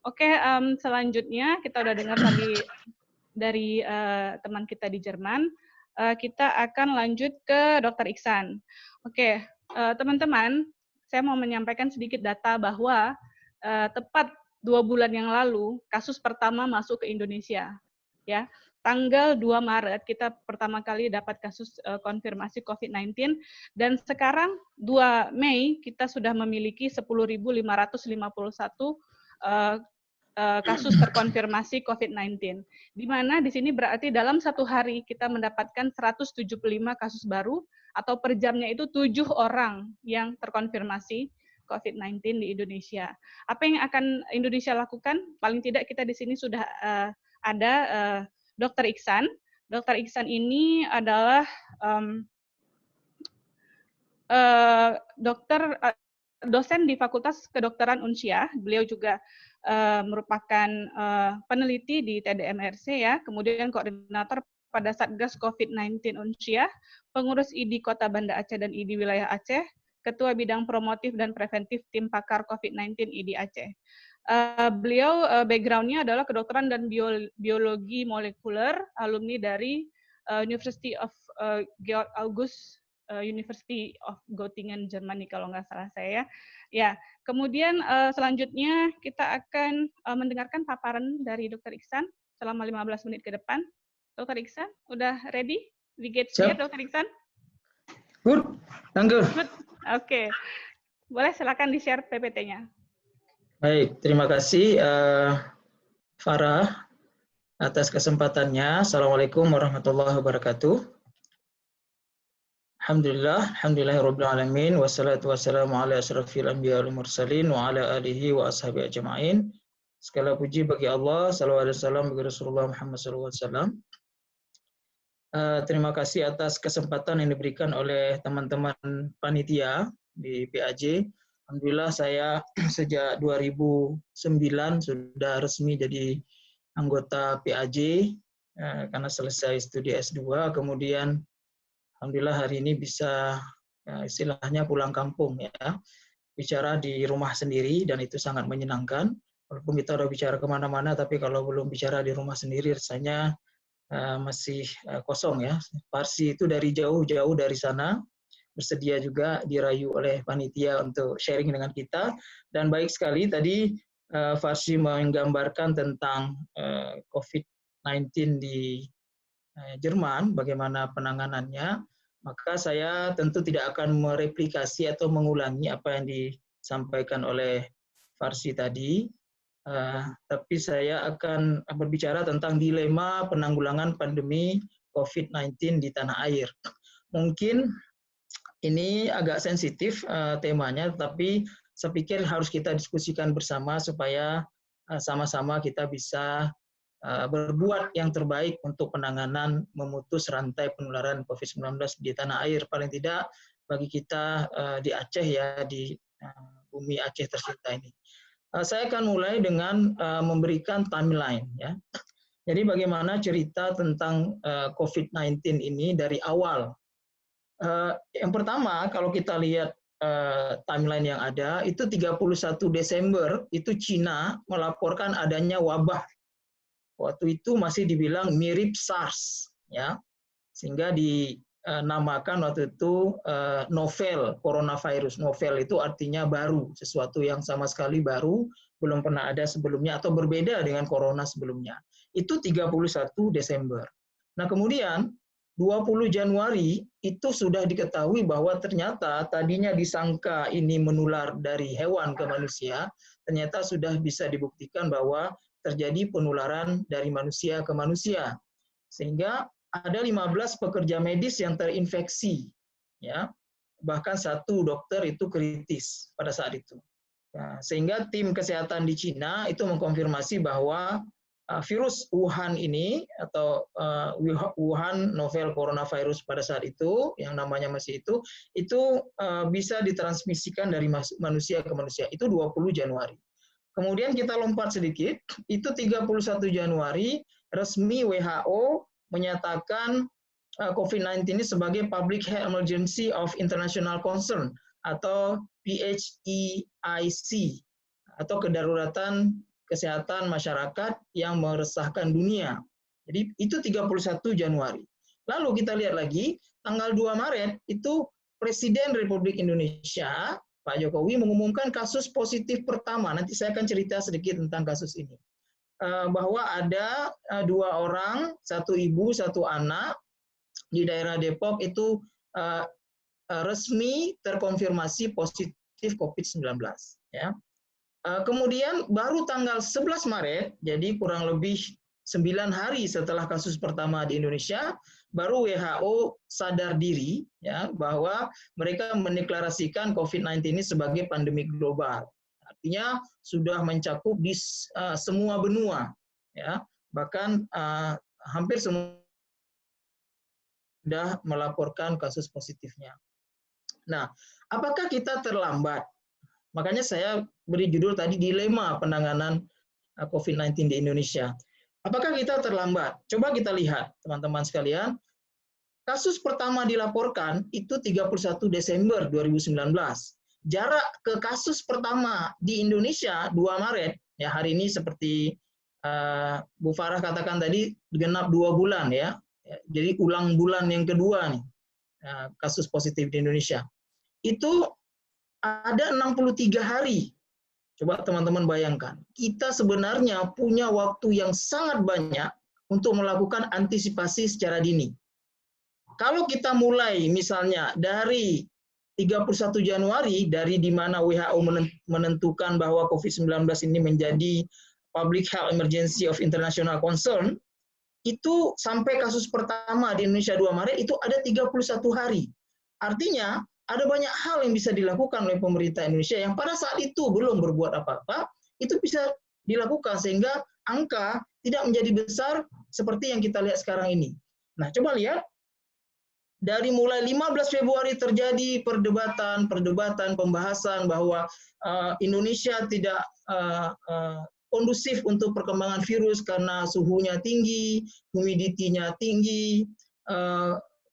Oke, selanjutnya kita udah dengar tadi dari teman kita di Jerman. Kita akan lanjut ke Dr. Iksan. Oke, teman-teman, saya mau menyampaikan sedikit data bahwa tepat 2 bulan yang lalu kasus pertama masuk ke Indonesia. Ya, tanggal 2 Maret kita pertama kali dapat kasus konfirmasi COVID-19 dan sekarang 2 Mei kita sudah memiliki 10.551 kasus terkonfirmasi COVID-19. Di mana di sini berarti dalam satu hari kita mendapatkan 175 kasus baru atau per jamnya itu 7 orang yang terkonfirmasi COVID-19 di Indonesia. Apa yang akan Indonesia lakukan? Paling tidak kita di sini sudah ada Dr. Iksan. Dr. Iksan ini adalah dosen di Fakultas Kedokteran Unsia. Beliau juga merupakan peneliti di TDMRC ya, kemudian koordinator pada Satgas COVID-19 Unsia, pengurus ID Kota Banda Aceh dan ID Wilayah Aceh, ketua bidang promotif dan preventif tim pakar COVID-19 ID Aceh. Beliau background-nya adalah kedokteran dan biologi molekuler, alumni dari University of Georg August University of Göttingen, Germany kalau nggak salah saya. Ya, kemudian selanjutnya kita akan mendengarkan paparan dari Dr. Iksan selama 15 menit ke depan. Dr. Iksan, udah ready? We get started, Dr. Iksan? Good, danke. Good, oke. Boleh silakan di-share PPT-nya. Baik, terima kasih Farah atas kesempatannya. Assalamualaikum warahmatullahi wabarakatuh. Alhamdulillahirabbil alamin wassalatu wassalamu ala asyrafil anbiya wal mursalin wa ala alihi wa ashabihi ajmain. Segala puji bagi Allah, salawat dan salam bagi Rasulullah Muhammad SAW. Terima kasih atas kesempatan yang diberikan oleh teman-teman panitia di PAJ. Alhamdulillah saya sejak 2009 sudah resmi jadi anggota PAJ karena selesai studi S2, kemudian alhamdulillah hari ini bisa istilahnya pulang kampung ya, bicara di rumah sendiri dan itu sangat menyenangkan. Walaupun kita udah bicara kemana-mana, tapi kalau belum bicara di rumah sendiri rasanya masih kosong ya. Farsi itu dari jauh-jauh dari sana bersedia juga dirayu oleh panitia untuk sharing dengan kita, dan baik sekali tadi Farsi menggambarkan tentang COVID-19 di Jerman, bagaimana penanganannya, maka saya tentu tidak akan mereplikasi atau mengulangi apa yang disampaikan oleh Farsi tadi, tapi saya akan berbicara tentang dilema penanggulangan pandemi COVID-19 di tanah air. Mungkin ini agak sensitif temanya, tapi saya pikir harus kita diskusikan bersama supaya sama-sama kita bisa berbuat yang terbaik untuk penanganan memutus rantai penularan COVID-19 di tanah air, paling tidak bagi kita di Aceh ya, di bumi Aceh tercinta ini. Saya akan mulai dengan memberikan timeline ya. Jadi bagaimana cerita tentang COVID-19 ini dari awal. Yang pertama kalau kita lihat timeline yang ada itu 31 Desember itu Cina melaporkan adanya wabah. Waktu itu masih dibilang mirip SARS, ya, sehingga dinamakan waktu itu novel coronavirus. Novel itu artinya baru, sesuatu yang sama sekali baru, belum pernah ada sebelumnya atau berbeda dengan corona sebelumnya. Itu 31 Desember. Nah kemudian 20 Januari itu sudah diketahui bahwa ternyata tadinya disangka ini menular dari hewan ke manusia, ternyata sudah bisa dibuktikan bahwa terjadi penularan dari manusia ke manusia, sehingga ada 15 pekerja medis yang terinfeksi, ya, bahkan 1 dokter itu kritis pada saat itu. Nah, sehingga tim kesehatan di Cina itu mengkonfirmasi bahwa virus Wuhan ini atau Wuhan novel coronavirus pada saat itu yang namanya masih itu bisa ditransmisikan dari manusia ke manusia. Itu 20 Januari. Kemudian kita lompat sedikit, itu 31 Januari resmi WHO menyatakan COVID-19 ini sebagai Public Health Emergency of International Concern atau PHEIC atau kedaruratan kesehatan masyarakat yang meresahkan dunia. Jadi itu 31 Januari. Lalu kita lihat lagi tanggal 2 Maret itu Presiden Republik Indonesia Pak Jokowi mengumumkan kasus positif pertama. Nanti saya akan cerita sedikit tentang kasus ini. Bahwa ada 2 orang, 1 ibu, 1 anak di daerah Depok itu resmi terkonfirmasi positif COVID-19. Ya. Kemudian baru tanggal 11 Maret, jadi kurang lebih 9 hari setelah kasus pertama di Indonesia, baru WHO sadar diri ya bahwa mereka mendeklarasikan COVID-19 ini sebagai pandemi global. Artinya sudah mencakup di semua benua, ya bahkan hampir semua sudah melaporkan kasus positifnya. Nah, apakah kita terlambat? Makanya saya beri judul tadi dilema penanganan COVID-19 di Indonesia. Apakah kita terlambat? Coba kita lihat, teman-teman sekalian. Kasus pertama dilaporkan itu 31 Desember 2019. Jarak ke kasus pertama di Indonesia 2 Maret, ya hari ini seperti Bu Farah katakan tadi genap 2 bulan ya. Jadi ulang bulan yang kedua nih kasus positif di Indonesia. Itu ada 63 hari. Coba teman-teman bayangkan, kita sebenarnya punya waktu yang sangat banyak untuk melakukan antisipasi secara dini. Kalau kita mulai misalnya dari 31 Januari, dari di mana WHO menentukan bahwa COVID-19 ini menjadi Public Health Emergency of International Concern, itu sampai kasus pertama di Indonesia 2 Maret itu ada 31 hari. Artinya ada banyak hal yang bisa dilakukan oleh pemerintah Indonesia yang pada saat itu belum berbuat apa-apa, itu bisa dilakukan sehingga angka tidak menjadi besar seperti yang kita lihat sekarang ini. Nah, coba lihat, dari mulai 15 Februari terjadi perdebatan, pembahasan bahwa Indonesia tidak kondusif untuk perkembangan virus karena suhunya tinggi, humidity-nya tinggi,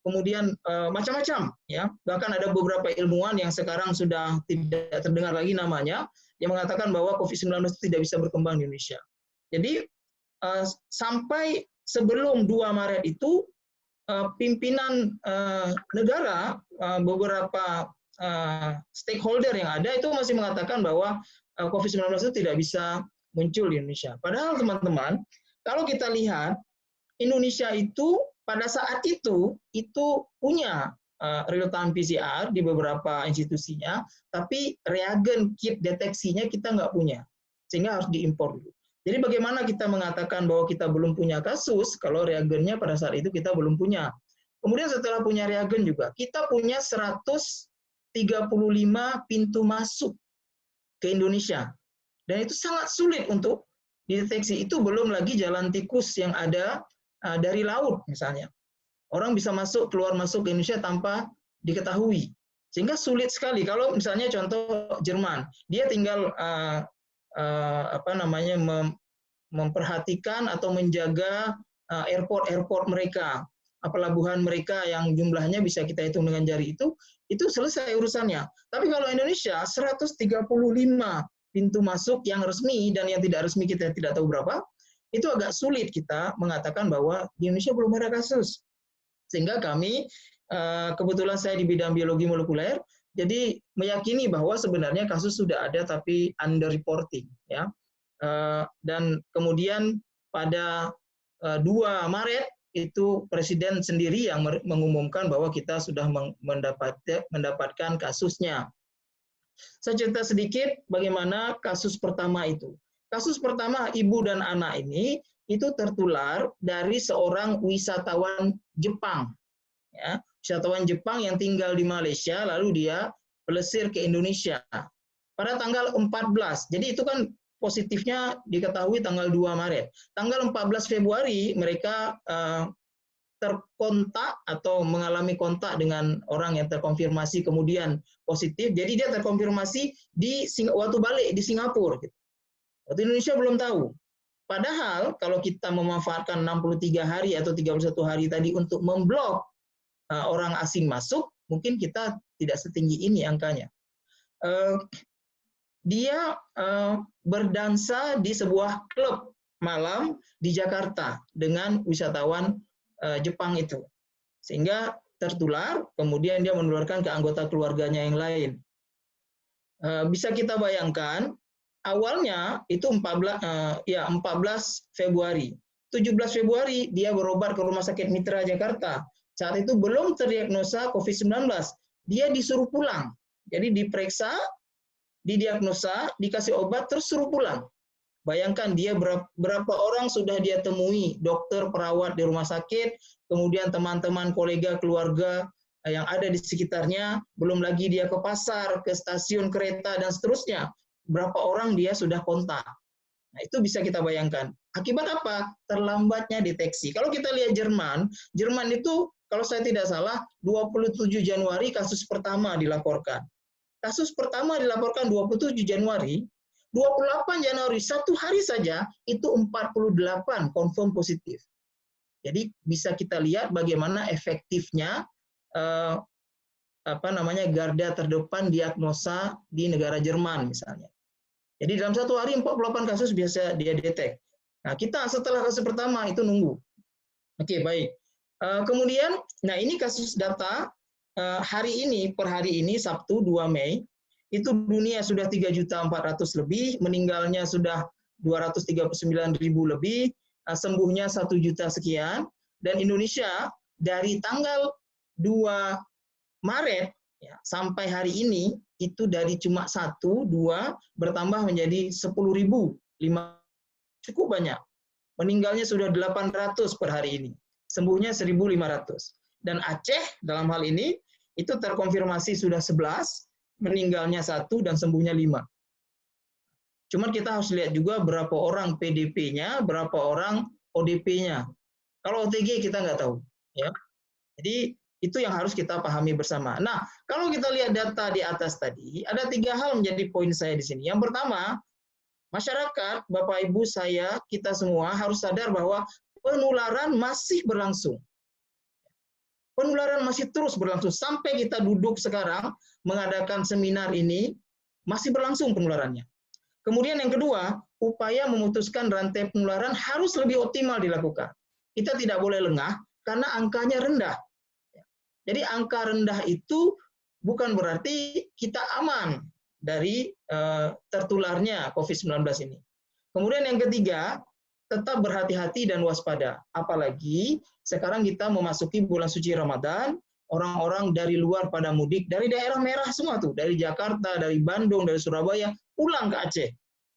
kemudian macam-macam ya. Bahkan ada beberapa ilmuwan yang sekarang sudah tidak terdengar lagi namanya yang mengatakan bahwa COVID-19 tidak bisa berkembang di Indonesia. Jadi sampai sebelum 2 Maret itu pimpinan negara, beberapa stakeholder yang ada itu masih mengatakan bahwa COVID-19 itu tidak bisa muncul di Indonesia. Padahal teman-teman, kalau kita lihat Indonesia itu pada saat itu punya real time PCR di beberapa institusinya, tapi reagen kit deteksinya kita nggak punya, sehingga harus diimpor dulu. Jadi bagaimana kita mengatakan bahwa kita belum punya kasus kalau reagennya pada saat itu kita belum punya. Kemudian setelah punya reagen juga, kita punya 135 pintu masuk ke Indonesia. Dan itu sangat sulit untuk dideteksi. Itu belum lagi jalan tikus yang ada dari laut misalnya. Orang bisa masuk, keluar masuk ke Indonesia tanpa diketahui. Sehingga sulit sekali. Kalau misalnya contoh Jerman, dia tinggal memperhatikan atau menjaga airport mereka, pelabuhan mereka yang jumlahnya bisa kita hitung dengan jari itu selesai urusannya. Tapi kalau Indonesia 135 pintu masuk yang resmi dan yang tidak resmi kita tidak tahu berapa, itu agak sulit kita mengatakan bahwa di Indonesia belum ada kasus. Sehingga kami, kebetulan saya di bidang biologi molekuler, jadi meyakini bahwa sebenarnya kasus sudah ada tapi underreporting. Ya. Dan kemudian pada 2 Maret, itu Presiden sendiri yang mengumumkan bahwa kita sudah mendapatkan kasusnya. Saya cerita sedikit bagaimana kasus pertama itu. Kasus pertama ibu dan anak ini itu tertular dari seorang wisatawan Jepang. Ya, wisatawan Jepang yang tinggal di Malaysia lalu dia pelesir ke Indonesia pada tanggal 14. Jadi itu kan positifnya diketahui tanggal 2 Maret. Tanggal 14 Februari mereka terkontak atau mengalami kontak dengan orang yang terkonfirmasi kemudian positif. Jadi dia terkonfirmasi waktu balik di Singapura. Gitu. Waktu Indonesia belum tahu. Padahal kalau kita memanfaatkan 63 hari atau 31 hari tadi untuk memblok orang asing masuk, mungkin kita tidak setinggi ini angkanya. Dia berdansa di sebuah klub malam di Jakarta dengan wisatawan Jepang itu. Sehingga tertular, kemudian dia menularkan ke anggota keluarganya yang lain. Bisa kita bayangkan, awalnya itu 14 Februari. 17 Februari dia berobat ke Rumah Sakit Mitra Jakarta. Saat itu belum terdiagnosa COVID-19. Dia disuruh pulang. Jadi diperiksa, didiagnosa, dikasih obat, terus suruh pulang. Bayangkan dia berapa orang sudah dia temui, dokter, perawat di rumah sakit, kemudian teman-teman, kolega, keluarga yang ada di sekitarnya, belum lagi dia ke pasar, ke stasiun kereta, dan seterusnya. Berapa orang dia sudah kontak. Nah, itu bisa kita bayangkan. Akibat apa? Terlambatnya deteksi. Kalau kita lihat Jerman itu, kalau saya tidak salah, 27 Januari kasus pertama dilaporkan. Kasus pertama dilaporkan 27 Januari, 28 Januari, 1 hari saja, itu 48 confirm positif. Jadi bisa kita lihat bagaimana efektifnya garda terdepan diagnosa di negara Jerman misalnya. Jadi dalam 1 hari 48 kasus biasa dia detek. Nah, kita setelah kasus pertama itu nunggu. Oke, baik. Kemudian, nah ini kasus data hari ini, per hari ini, Sabtu 2 Mei, itu dunia sudah 3.400.000 lebih, meninggalnya sudah 239.000 lebih, sembuhnya 1 juta sekian, dan Indonesia dari tanggal 2 Maret ya, sampai hari ini, itu dari cuma 1, 2, bertambah menjadi 10.000, cukup banyak. Meninggalnya sudah 800 per hari ini. Sembuhnya 1.500. Dan Aceh dalam hal ini itu terkonfirmasi sudah 11, meninggalnya 1 dan sembuhnya 5. Cuman kita harus lihat juga berapa orang PDP-nya, berapa orang ODP-nya. Kalau OTG kita nggak tahu. Ya. Jadi itu yang harus kita pahami bersama. Nah, kalau kita lihat data di atas tadi, ada 3 hal menjadi poin saya di sini. Yang pertama, masyarakat, Bapak Ibu, saya, kita semua harus sadar bahwa penularan masih berlangsung. Penularan masih terus berlangsung. Sampai kita duduk sekarang mengadakan seminar ini, masih berlangsung penularannya. Kemudian yang kedua, upaya memutuskan rantai penularan harus lebih optimal dilakukan. Kita tidak boleh lengah karena angkanya rendah. Jadi angka rendah itu bukan berarti kita aman dari tertularnya COVID-19 ini. Kemudian yang ketiga, tetap berhati-hati dan waspada. Apalagi sekarang kita memasuki bulan suci Ramadan, orang-orang dari luar pada mudik, dari daerah merah semua tuh, dari Jakarta, dari Bandung, dari Surabaya, pulang ke Aceh.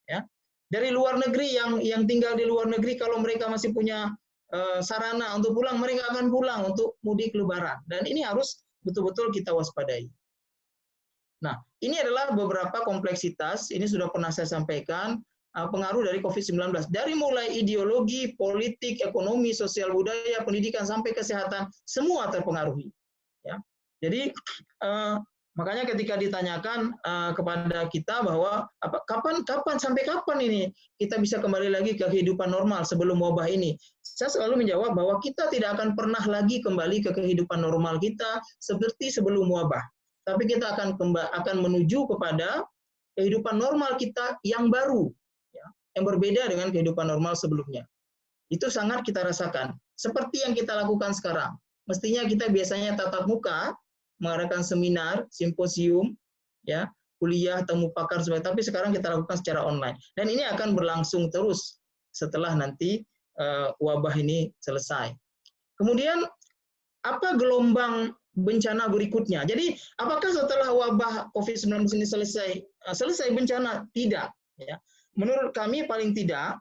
Ya. Dari luar negeri yang tinggal di luar negeri, kalau mereka masih punya sarana untuk pulang, mereka akan pulang untuk mudik Lebaran. Dan ini harus betul-betul kita waspadai. Nah, ini adalah beberapa kompleksitas, ini sudah pernah saya sampaikan, pengaruh dari COVID-19. Dari mulai ideologi, politik, ekonomi, sosial budaya, pendidikan, sampai kesehatan, semua terpengaruhi. Ya. Jadi, makanya ketika ditanyakan kepada kita bahwa sampai kapan ini kita bisa kembali lagi ke kehidupan normal sebelum wabah ini, saya selalu menjawab bahwa kita tidak akan pernah lagi kembali ke kehidupan normal kita seperti sebelum wabah. Tapi kita akan menuju kepada kehidupan normal kita yang baru, ya, yang berbeda dengan kehidupan normal sebelumnya. Itu sangat kita rasakan. Seperti yang kita lakukan sekarang. Mestinya kita biasanya tatap muka, mengadakan seminar, simposium, ya, kuliah, temu pakar, tapi sekarang kita lakukan secara online. Dan ini akan berlangsung terus setelah nanti wabah ini selesai. Kemudian, apa gelombang bencana berikutnya? Jadi, apakah setelah wabah COVID-19 ini selesai bencana? Tidak. Ya. Menurut kami paling tidak,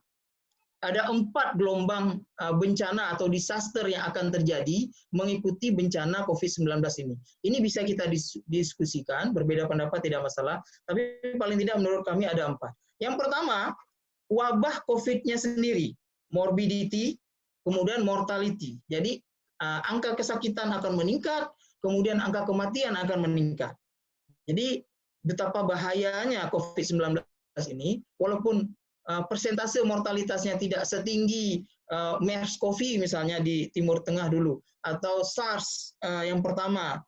ada 4 gelombang bencana atau disaster yang akan terjadi mengikuti bencana COVID-19 ini. Ini bisa kita diskusikan, berbeda pendapat tidak masalah, tapi paling tidak menurut kami ada 4. Yang pertama, wabah COVID-nya sendiri, morbidity, kemudian mortality. Jadi angka kesakitan akan meningkat, kemudian angka kematian akan meningkat. Jadi betapa bahayanya COVID-19 ini, walaupun persentase mortalitasnya tidak setinggi MERS-CoV misalnya di Timur Tengah dulu, atau SARS yang pertama,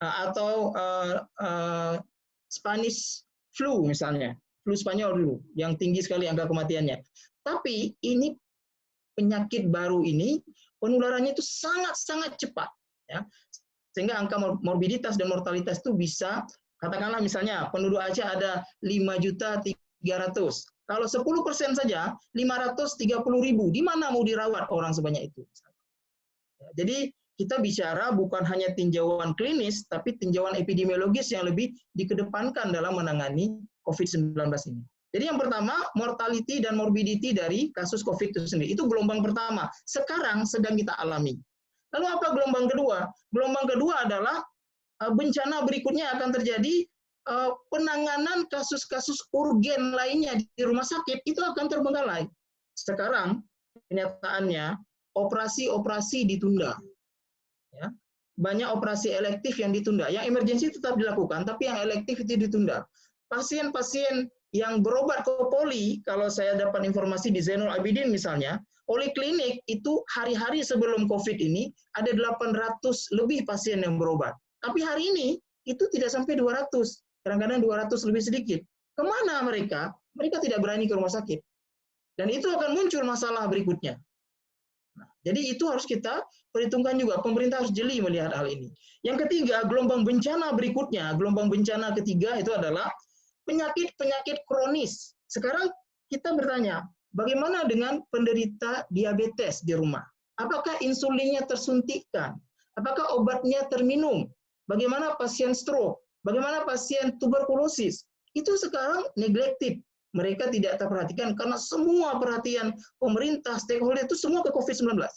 atau Spanish flu misalnya, flu Spanyol dulu, yang tinggi sekali angka kematiannya. Tapi ini penyakit baru ini, penularannya itu sangat-sangat cepat. Ya. Sehingga angka morbiditas dan mortalitas itu bisa, katakanlah misalnya penduduk Aceh ada 5.300.000. Kalau 10% saja, 530.000. Di mana mau dirawat orang sebanyak itu? Jadi kita bicara bukan hanya tinjauan klinis, tapi tinjauan epidemiologis yang lebih dikedepankan dalam menangani COVID-19 ini. Jadi yang pertama, mortality dan morbidity dari kasus COVID itu sendiri. Itu gelombang pertama. Sekarang sedang kita alami. Lalu apa gelombang kedua? Gelombang kedua adalah bencana berikutnya akan terjadi, penanganan kasus-kasus urgen lainnya di rumah sakit itu akan terbengkalai. Sekarang kenyataannya operasi-operasi ditunda. Ya. Banyak operasi elektif yang ditunda. Yang emergensi tetap dilakukan, tapi yang elektif itu ditunda. Pasien-pasien yang berobat ke poli, kalau saya dapat informasi di Zainul Abidin misalnya, poliklinik itu hari-hari sebelum COVID ini ada 800 lebih pasien yang berobat. Tapi hari ini itu tidak sampai 200, kadang-kadang 200 lebih sedikit. Kemana mereka? Mereka tidak berani ke rumah sakit. Dan itu akan muncul masalah berikutnya. Nah, jadi itu harus kita perhitungkan juga. Pemerintah harus jeli melihat hal ini. Yang ketiga, gelombang bencana berikutnya. Gelombang bencana ketiga itu adalah penyakit-penyakit kronis. Sekarang kita bertanya, bagaimana dengan penderita diabetes di rumah? Apakah insulinnya tersuntikkan? Apakah obatnya terminum? Bagaimana pasien stroke? Bagaimana pasien tuberkulosis? Itu sekarang neglected. Mereka tidak terperhatikan karena semua perhatian pemerintah, stakeholder itu semua ke COVID-19. Nah,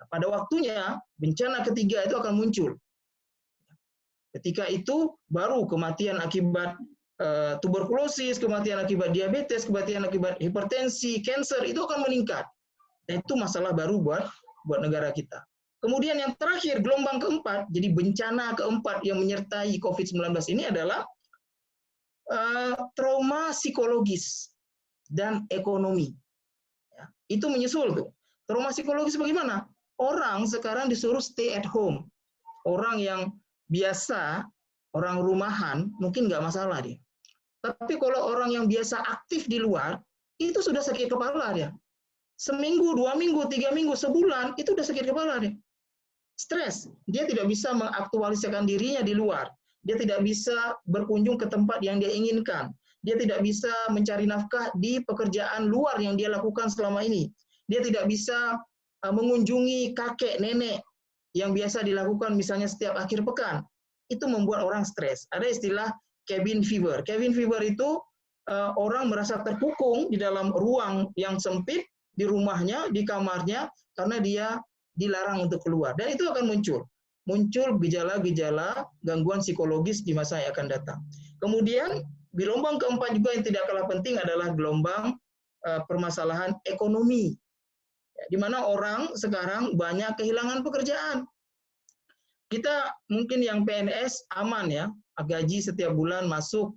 pada waktunya, bencana ketiga itu akan muncul. Ketika itu, baru kematian akibat tuberkulosis, kematian akibat diabetes, kematian akibat hipertensi, kanker, itu akan meningkat. Dan itu masalah baru buat negara kita. Kemudian yang terakhir, gelombang keempat, jadi bencana keempat yang menyertai COVID-19 ini adalah trauma psikologis dan ekonomi. Ya, itu menyusul tuh. Trauma psikologis bagaimana? Orang sekarang disuruh stay at home. Orang yang biasa, orang rumahan, mungkin nggak masalah dia. Tapi kalau orang yang biasa aktif di luar, itu sudah sakit kepala dia. Seminggu, 2 minggu, 3 minggu, sebulan, itu udah sakit kepala dia. Stres. Dia tidak bisa mengaktualisasikan dirinya di luar. Dia tidak bisa berkunjung ke tempat yang dia inginkan. Dia tidak bisa mencari nafkah di pekerjaan luar yang dia lakukan selama ini. Dia tidak bisa mengunjungi kakek, nenek yang biasa dilakukan misalnya setiap akhir pekan. Itu membuat orang stres. Ada istilah cabin fever. Cabin fever itu orang merasa terkukung di dalam ruang yang sempit, di rumahnya, di kamarnya, karena dia dilarang untuk keluar. Dan itu akan muncul gejala-gejala gangguan psikologis di masa yang akan datang. Kemudian, gelombang keempat juga yang tidak kalah penting adalah gelombang permasalahan ekonomi. Ya, di mana orang sekarang banyak kehilangan pekerjaan. Kita mungkin yang PNS aman ya, gaji setiap bulan masuk,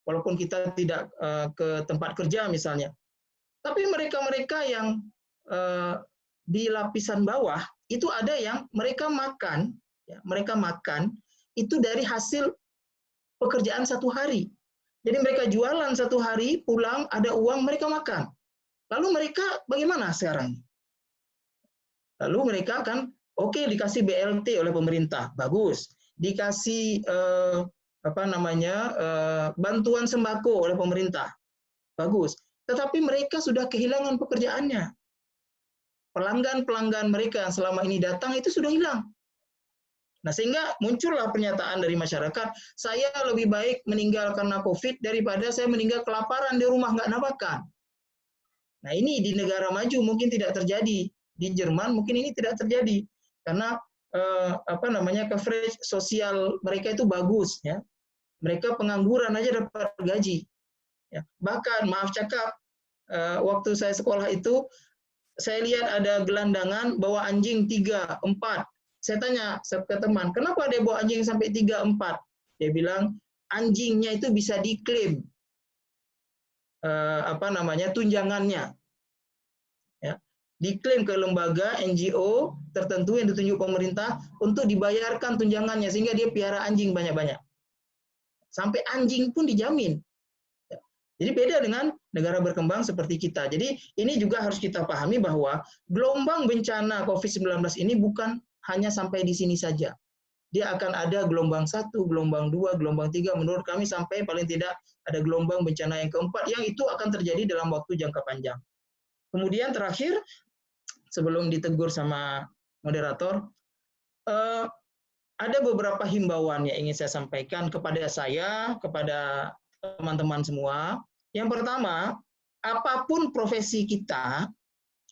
walaupun kita tidak ke tempat kerja misalnya. Tapi mereka-mereka yang di lapisan bawah, itu ada yang mereka makan itu dari hasil pekerjaan 1 hari. Jadi mereka jualan 1 hari, pulang ada uang, mereka makan. Lalu mereka bagaimana sekarang? Lalu mereka akan dikasih BLT oleh pemerintah, bagus. Dikasih bantuan sembako oleh pemerintah, bagus. Tetapi mereka sudah kehilangan pekerjaannya. Pelanggan-pelanggan mereka yang selama ini datang itu sudah hilang. Nah, sehingga muncullah pernyataan dari masyarakat, saya lebih baik meninggal karena COVID daripada saya meninggal kelaparan di rumah nggak makan. Nah, ini di negara maju mungkin tidak terjadi. Di Jerman mungkin ini tidak terjadi karena coverage sosial mereka itu bagus ya. Mereka pengangguran aja dapat gaji. Ya. Bahkan maaf cakap, waktu saya sekolah itu, saya lihat ada gelandangan bawa anjing 3, 4. Saya tanya ke teman, kenapa dia bawa anjing sampai 3, 4? Dia bilang, anjingnya itu bisa diklaim tunjangannya. Ya. Diklaim ke lembaga NGO tertentu yang ditunjuk pemerintah untuk dibayarkan tunjangannya, sehingga dia piara anjing banyak-banyak. Sampai anjing pun dijamin. Jadi beda dengan negara berkembang seperti kita. Jadi ini juga harus kita pahami bahwa gelombang bencana COVID-19 ini bukan hanya sampai di sini saja. Dia akan ada gelombang 1, gelombang 2, gelombang 3, menurut kami sampai paling tidak ada gelombang bencana yang keempat, yang itu akan terjadi dalam waktu jangka panjang. Kemudian terakhir, sebelum ditegur sama moderator, ada beberapa himbauan yang ingin saya sampaikan kepada saya, kepada teman-teman semua. Yang pertama, apapun profesi kita,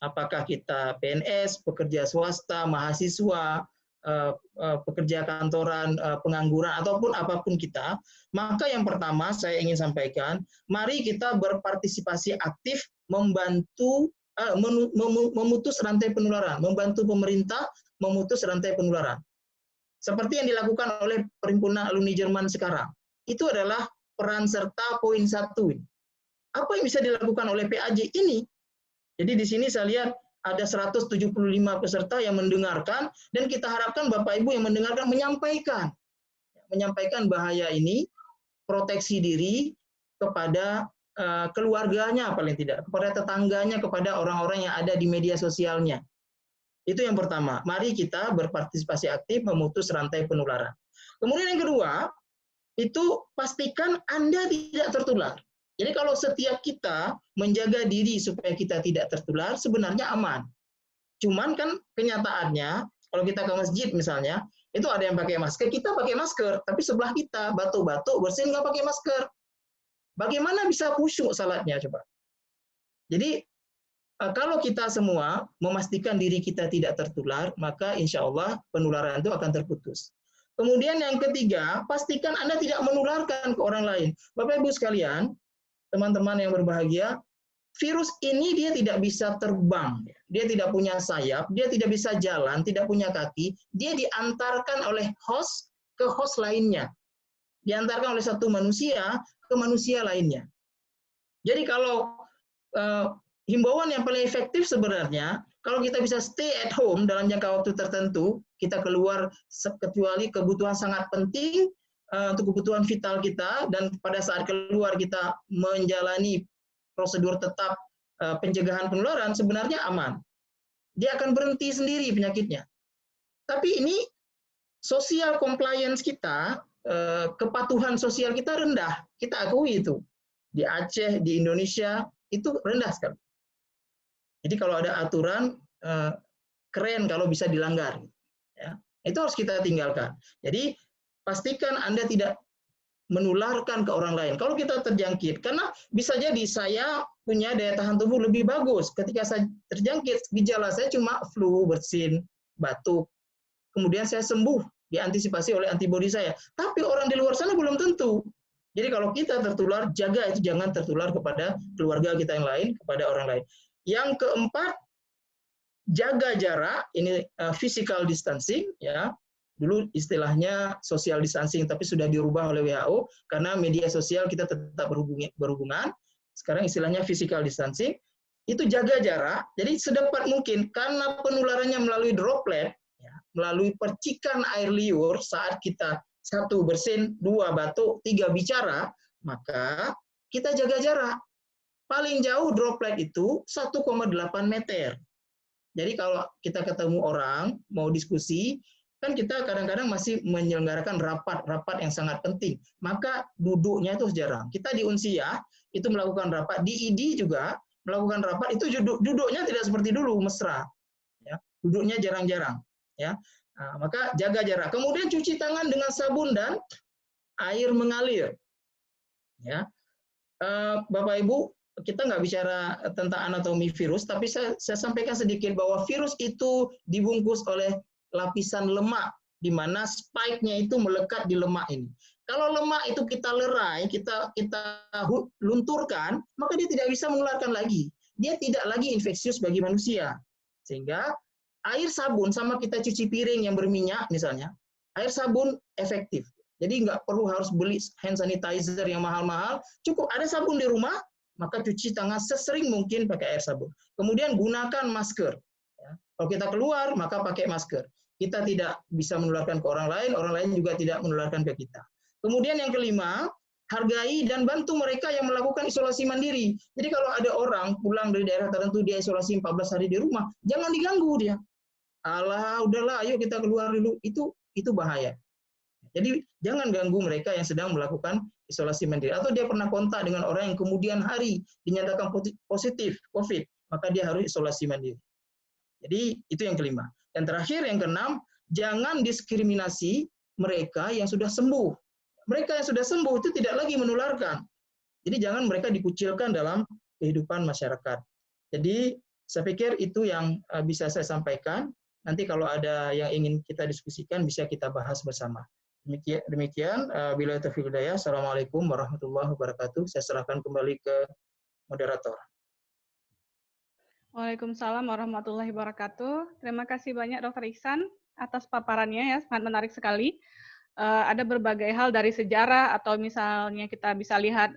apakah kita PNS, pekerja swasta, mahasiswa, pekerja kantoran, pengangguran, ataupun apapun kita, maka yang pertama saya ingin sampaikan, mari kita berpartisipasi aktif membantu memutus rantai penularan, membantu pemerintah memutus rantai penularan. Seperti yang dilakukan oleh Perhimpunan Alumni Jerman sekarang. Itu adalah peran serta poin 1. Apa yang bisa dilakukan oleh PAJ ini? Jadi di sini saya lihat ada 175 peserta yang mendengarkan, dan kita harapkan Bapak Ibu yang mendengarkan menyampaikan bahaya ini, proteksi diri kepada keluarganya paling tidak, kepada tetangganya, kepada orang-orang yang ada di media sosialnya. Itu yang pertama. Mari kita berpartisipasi aktif memutus rantai penularan. Kemudian yang kedua, itu pastikan Anda tidak tertular. Jadi kalau setiap kita menjaga diri supaya kita tidak tertular, sebenarnya aman. Cuman kan kenyataannya, kalau kita ke masjid misalnya, itu ada yang pakai masker, kita pakai masker, tapi sebelah kita batuk-batuk, bersin nggak pakai masker. Bagaimana bisa khusyuk salatnya coba? Jadi kalau kita semua memastikan diri kita tidak tertular, maka insya Allah penularan itu akan terputus. Kemudian yang ketiga, pastikan Anda tidak menularkan ke orang lain. Bapak Ibu sekalian, teman-teman yang berbahagia, virus ini dia tidak bisa terbang, dia tidak punya sayap, dia tidak bisa jalan, tidak punya kaki, dia diantarkan oleh host ke host lainnya. Diantarkan oleh satu manusia ke manusia lainnya. Jadi kalau himbauan yang paling efektif sebenarnya, kalau kita bisa stay at home dalam jangka waktu tertentu, kita keluar kecuali kebutuhan sangat penting, untuk kebutuhan vital kita, dan pada saat keluar kita menjalani prosedur tetap pencegahan penularan, sebenarnya aman. Dia akan berhenti sendiri penyakitnya. Tapi ini social compliance kita, kepatuhan sosial kita rendah. Kita akui itu. Di Aceh, di Indonesia, itu rendah sekali. Jadi kalau ada aturan, keren kalau bisa dilanggar. Ya, itu harus kita tinggalkan. Jadi pastikan Anda tidak menularkan ke orang lain. Kalau kita terjangkit, karena bisa jadi saya punya daya tahan tubuh lebih bagus. Ketika saya terjangkit, gejala saya cuma flu, bersin, batuk. Kemudian saya sembuh, diantisipasi oleh antibodi saya. Tapi orang di luar sana belum tentu. Jadi kalau kita tertular, jaga itu jangan tertular kepada keluarga kita yang lain, kepada orang lain. Yang keempat, jaga jarak. Ini physical distancing, ya. Dulu istilahnya social distancing, tapi sudah dirubah oleh WHO karena media sosial kita tetap berhubungan. Sekarang istilahnya physical distancing. Itu jaga jarak. Jadi sedapat mungkin karena penularannya melalui droplet, ya, melalui percikan air liur saat kita 1 bersin, 2 batuk, 3 bicara, maka kita jaga jarak. Paling jauh droplet itu 1,8 meter. Jadi kalau kita ketemu orang, mau diskusi, kan kita kadang-kadang masih menyelenggarakan rapat-rapat yang sangat penting. Maka duduknya itu jarang. Kita di Unsia itu melakukan rapat, di ID juga melakukan rapat, itu duduknya tidak seperti dulu, mesra. Ya, duduknya jarang-jarang. Ya. Nah, maka jaga jarak. Kemudian cuci tangan dengan sabun dan air mengalir. Ya. Bapak Ibu, kita nggak bicara tentang anatomi virus, tapi saya sampaikan sedikit bahwa virus itu dibungkus oleh lapisan lemak, di mana spike-nya itu melekat di lemak ini. Kalau lemak itu kita lerai, kita lunturkan, maka dia tidak bisa menularkan lagi. Dia tidak lagi infeksius bagi manusia. Sehingga air sabun sama kita cuci piring yang berminyak misalnya, air sabun efektif. Jadi nggak perlu harus beli hand sanitizer yang mahal-mahal, cukup ada sabun di rumah, maka cuci tangan sesering mungkin pakai air sabun. Kemudian gunakan masker. Kalau kita keluar, maka pakai masker. Kita tidak bisa menularkan ke orang lain juga tidak menularkan ke kita. Kemudian yang kelima, hargai dan bantu mereka yang melakukan isolasi mandiri. Jadi kalau ada orang pulang dari daerah tertentu, dia isolasi 14 hari di rumah, jangan diganggu dia. Alah, udahlah, ayo kita keluar dulu. Itu bahaya. Jadi jangan ganggu mereka yang sedang melakukan isolasi mandiri. Atau dia pernah kontak dengan orang yang kemudian hari dinyatakan positif COVID, maka dia harus isolasi mandiri. Jadi itu yang kelima. Dan terakhir yang keenam, jangan diskriminasi mereka yang sudah sembuh. Mereka yang sudah sembuh itu tidak lagi menularkan. Jadi jangan mereka dikucilkan dalam kehidupan masyarakat. Jadi saya pikir itu yang bisa saya sampaikan. Nanti kalau ada yang ingin kita diskusikan bisa kita bahas bersama. Demikian, billahi taufiq wal hidayah. Assalamualaikum warahmatullahi wabarakatuh. Saya serahkan kembali ke moderator. Waalaikumsalam warahmatullahi wabarakatuh. Terima kasih banyak Dr. Ihsan atas paparannya ya, sangat menarik sekali. Ada berbagai hal dari sejarah atau misalnya kita bisa lihat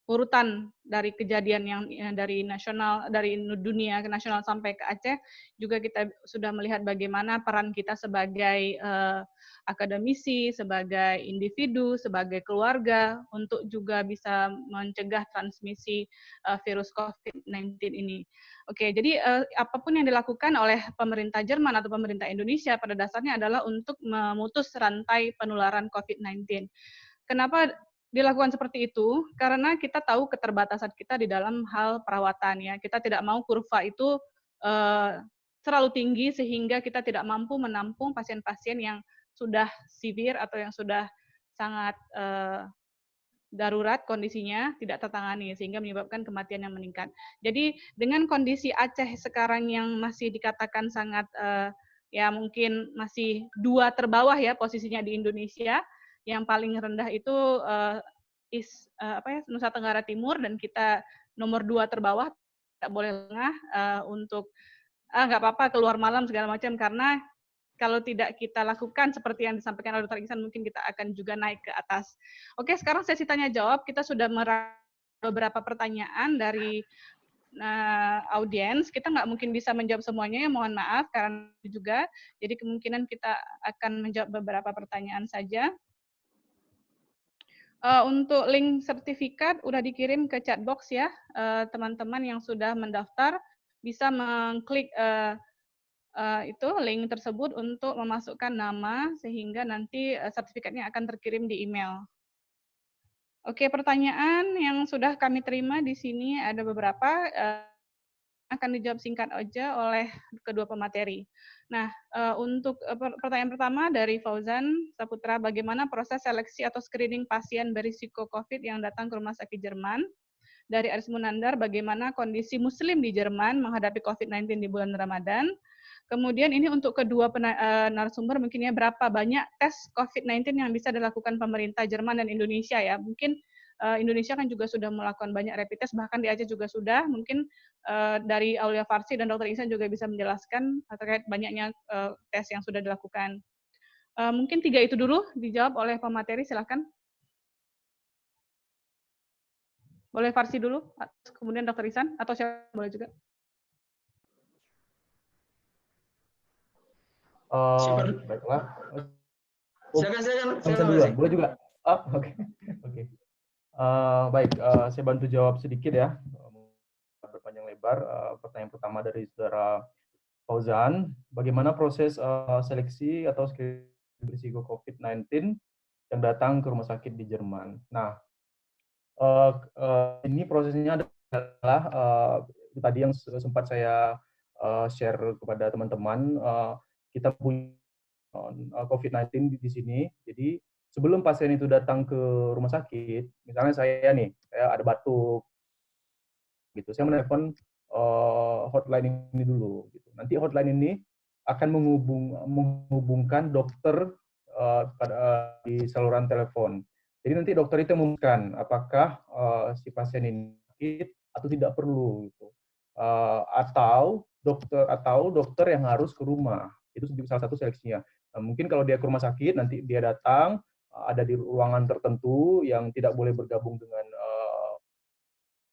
urutan dari kejadian yang dari nasional, dari dunia ke nasional sampai ke Aceh, juga kita sudah melihat bagaimana peran kita sebagai akademisi, sebagai individu, sebagai keluarga untuk juga bisa mencegah transmisi virus COVID-19 ini. Oke, jadi apapun yang dilakukan oleh pemerintah Jerman atau pemerintah Indonesia pada dasarnya adalah untuk memutus rantai penularan COVID-19. Kenapa dilakukan seperti itu? Karena kita tahu keterbatasan kita di dalam hal perawatan ya. Kita tidak mau kurva itu terlalu tinggi sehingga kita tidak mampu menampung pasien-pasien yang sudah severe atau yang sudah sangat darurat kondisinya tidak tertangani sehingga menyebabkan kematian yang meningkat. Jadi dengan kondisi Aceh sekarang yang masih dikatakan sangat ya mungkin masih 2 terbawah ya posisinya di Indonesia, yang paling rendah itu Nusa Tenggara Timur dan kita nomor 2 terbawah, tidak boleh lengah untuk nggak apa-apa keluar malam segala macam, karena kalau tidak kita lakukan seperti yang disampaikan oleh Dr. Ihsan, mungkin kita akan juga naik ke atas. Oke, sekarang sesi tanya jawab. Kita sudah beberapa pertanyaan dari audiens. Kita nggak mungkin bisa menjawab semuanya, ya mohon maaf karena juga. Jadi kemungkinan kita akan menjawab beberapa pertanyaan saja. Untuk link sertifikat udah dikirim ke chat box ya. Teman-teman yang sudah mendaftar bisa mengklik itu link tersebut untuk memasukkan nama sehingga nanti sertifikatnya akan terkirim di email. Oke, pertanyaan yang sudah kami terima di sini ada beberapa, akan dijawab singkat aja oleh kedua pemateri. Nah, untuk pertanyaan pertama dari Fauzan Saputra, bagaimana proses seleksi atau screening pasien berisiko COVID yang datang ke Rumah Sakit Jerman? Dari Aris Munandar, bagaimana kondisi Muslim di Jerman menghadapi COVID-19 di bulan Ramadan? Kemudian ini untuk kedua narasumber, mungkin ya berapa banyak tes COVID-19 yang bisa dilakukan pemerintah Jerman dan Indonesia ya? Mungkin Indonesia kan juga sudah melakukan banyak rapid test, bahkan di Aceh juga sudah. Mungkin dari Aulia Farsi dan Dr. Ihsan juga bisa menjelaskan terkait banyaknya tes yang sudah dilakukan. Mungkin 3 itu dulu dijawab oleh pemateri, silakan. Boleh Farsi dulu, kemudian Dr. Ihsan, atau siapa boleh juga. Baiklah. Silakan. Duluan. Boleh juga. Oke. Baik, saya bantu jawab sedikit ya. Berpanjang lebar. Pertanyaan pertama dari saudara Fauzan, bagaimana proses seleksi atau screening risiko COVID-19 yang datang ke rumah sakit di Jerman? Nah, ini prosesnya adalah tadi yang sempat saya share kepada teman-teman. Kita punya COVID-19 di sini. Jadi sebelum pasien itu datang ke rumah sakit, misalnya saya ada batuk, gitu. Saya menelepon hotline ini dulu. Gitu. Nanti hotline ini akan menghubungkan dokter di saluran telepon. Jadi nanti dokter itu memutuskan apakah si pasien ini sakit atau tidak perlu gitu. Atau dokter yang harus ke rumah. Itu salah satu seleksinya. Nah, mungkin kalau dia ke rumah sakit nanti dia datang ada di ruangan tertentu yang tidak boleh bergabung dengan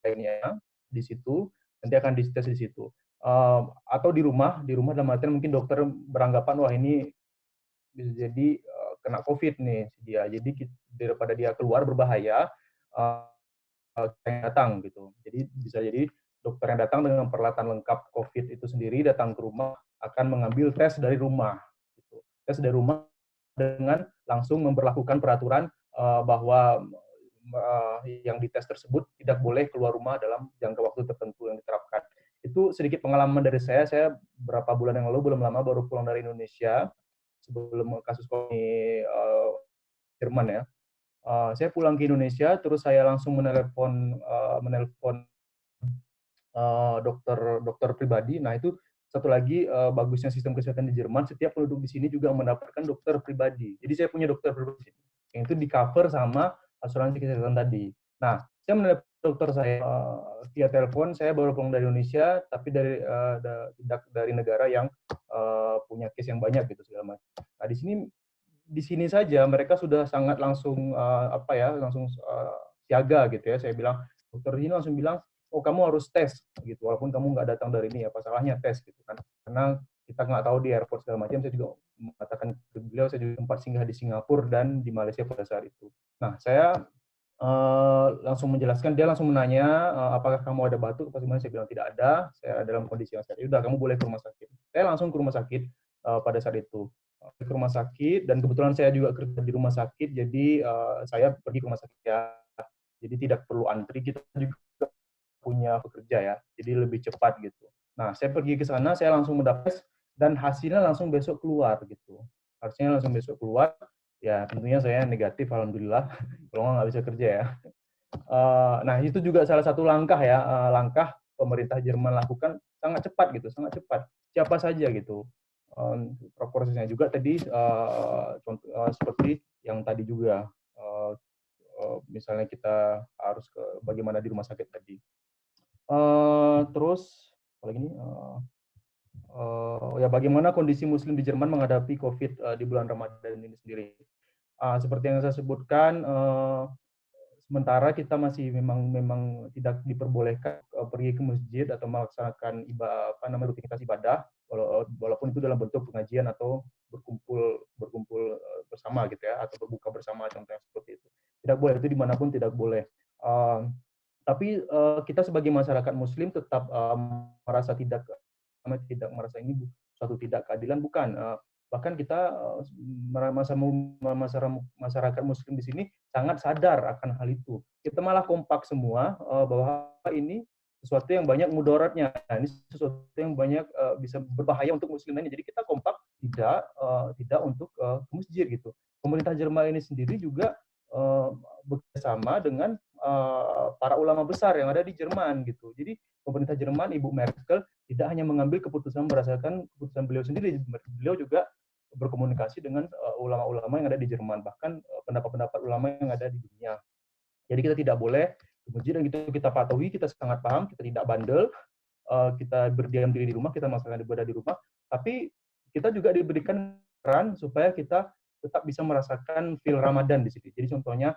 lainnya di situ, nanti akan dites di situ. Atau di rumah dalam artian mungkin dokter beranggapan wah ini bisa jadi kena COVID nih dia. Jadi daripada dia keluar berbahaya, yang datang gitu. Jadi bisa jadi dokter yang datang dengan peralatan lengkap COVID itu sendiri datang ke rumah akan mengambil tes dari rumah. Gitu. Tes dari rumah dengan langsung memberlakukan peraturan bahwa yang dites tersebut tidak boleh keluar rumah dalam jangka waktu tertentu yang diterapkan. Itu sedikit pengalaman dari saya. Saya beberapa bulan yang lalu belum lama baru pulang dari Indonesia sebelum kasus COVID Jerman ya. Saya pulang ke Indonesia, terus saya langsung menelpon dokter pribadi. Nah itu satu lagi bagusnya sistem kesehatan di Jerman, setiap penduduk di sini juga mendapatkan dokter pribadi. Jadi saya punya dokter pribadi yang itu di cover sama asuransi kesehatan tadi. Nah saya menelpon dokter saya via telepon. Saya baru pulang dari Indonesia, tapi dari negara yang punya case yang banyak gitu segala macam. Nah di sini saja mereka sudah sangat langsung langsung siaga gitu ya. Saya bilang dokter ini langsung bilang, oh kamu harus tes gitu, walaupun kamu nggak datang dari ini, apa salahnya tes gitu kan? Karena kita nggak tahu di airport segala macam. Saya juga mengatakan ke beliau, saya juga sempat singgah di Singapura dan di Malaysia pada saat itu. Nah saya langsung menjelaskan, dia langsung menanya apakah kamu ada batuk apa gimana. Saya bilang tidak ada, saya dalam kondisi yang sehat. Udah kamu boleh ke rumah sakit. Saya langsung ke rumah sakit pada saat itu. Ke rumah sakit, dan kebetulan saya juga kerja di rumah sakit, jadi saya pergi ke rumah sakit ya. Jadi tidak perlu antri, kita juga punya pekerja ya, jadi lebih cepat gitu. Nah, saya pergi ke sana, saya langsung mendapatkan dan hasilnya langsung besok keluar gitu. Hasilnya langsung besok keluar, ya tentunya saya negatif, alhamdulillah. Kalau nggak bisa kerja ya. Nah, itu juga salah satu langkah ya, langkah pemerintah Jerman lakukan sangat cepat gitu, sangat cepat. Siapa saja gitu. Prosesnya juga tadi seperti yang tadi juga misalnya kita harus bagaimana di rumah sakit tadi. Terus apa lagi nih? Ya bagaimana kondisi Muslim di Jerman menghadapi COVID di bulan Ramadan ini sendiri. Seperti yang saya sebutkan, sementara kita masih memang tidak diperbolehkan pergi ke masjid atau melaksanakan rutinitas ibadah, walaupun itu dalam bentuk pengajian atau berkumpul bersama gitu ya, atau berbuka bersama, contohnya seperti itu. Tidak boleh, itu dimanapun tidak boleh. Tapi kita sebagai masyarakat Muslim tetap merasa tidak merasa ini suatu tidak keadilan, bukan. Bahkan kita masyarakat Muslim di sini sangat sadar akan hal itu. Kita malah kompak semua bahwa ini sesuatu yang banyak mudaratnya. Ini sesuatu yang banyak bisa berbahaya untuk Muslim lainnya. Jadi kita kompak tidak untuk ke masjid gitu. Pemerintah Jerman ini sendiri juga bekerjasama dengan para ulama besar yang ada di Jerman gitu. Jadi pemerintah Jerman, Ibu Merkel, tidak hanya mengambil keputusan berdasarkan keputusan beliau sendiri, beliau juga berkomunikasi dengan ulama-ulama yang ada di Jerman, bahkan pendapat-pendapat ulama yang ada di dunia. Jadi kita tidak boleh ke masjid, dan kita patuhi, kita sangat paham, kita tidak bandel, kita berdiam diri di rumah, kita melaksanakan ibadah di rumah, tapi kita juga diberikan peran supaya kita tetap bisa merasakan feel Ramadan di sini. Jadi contohnya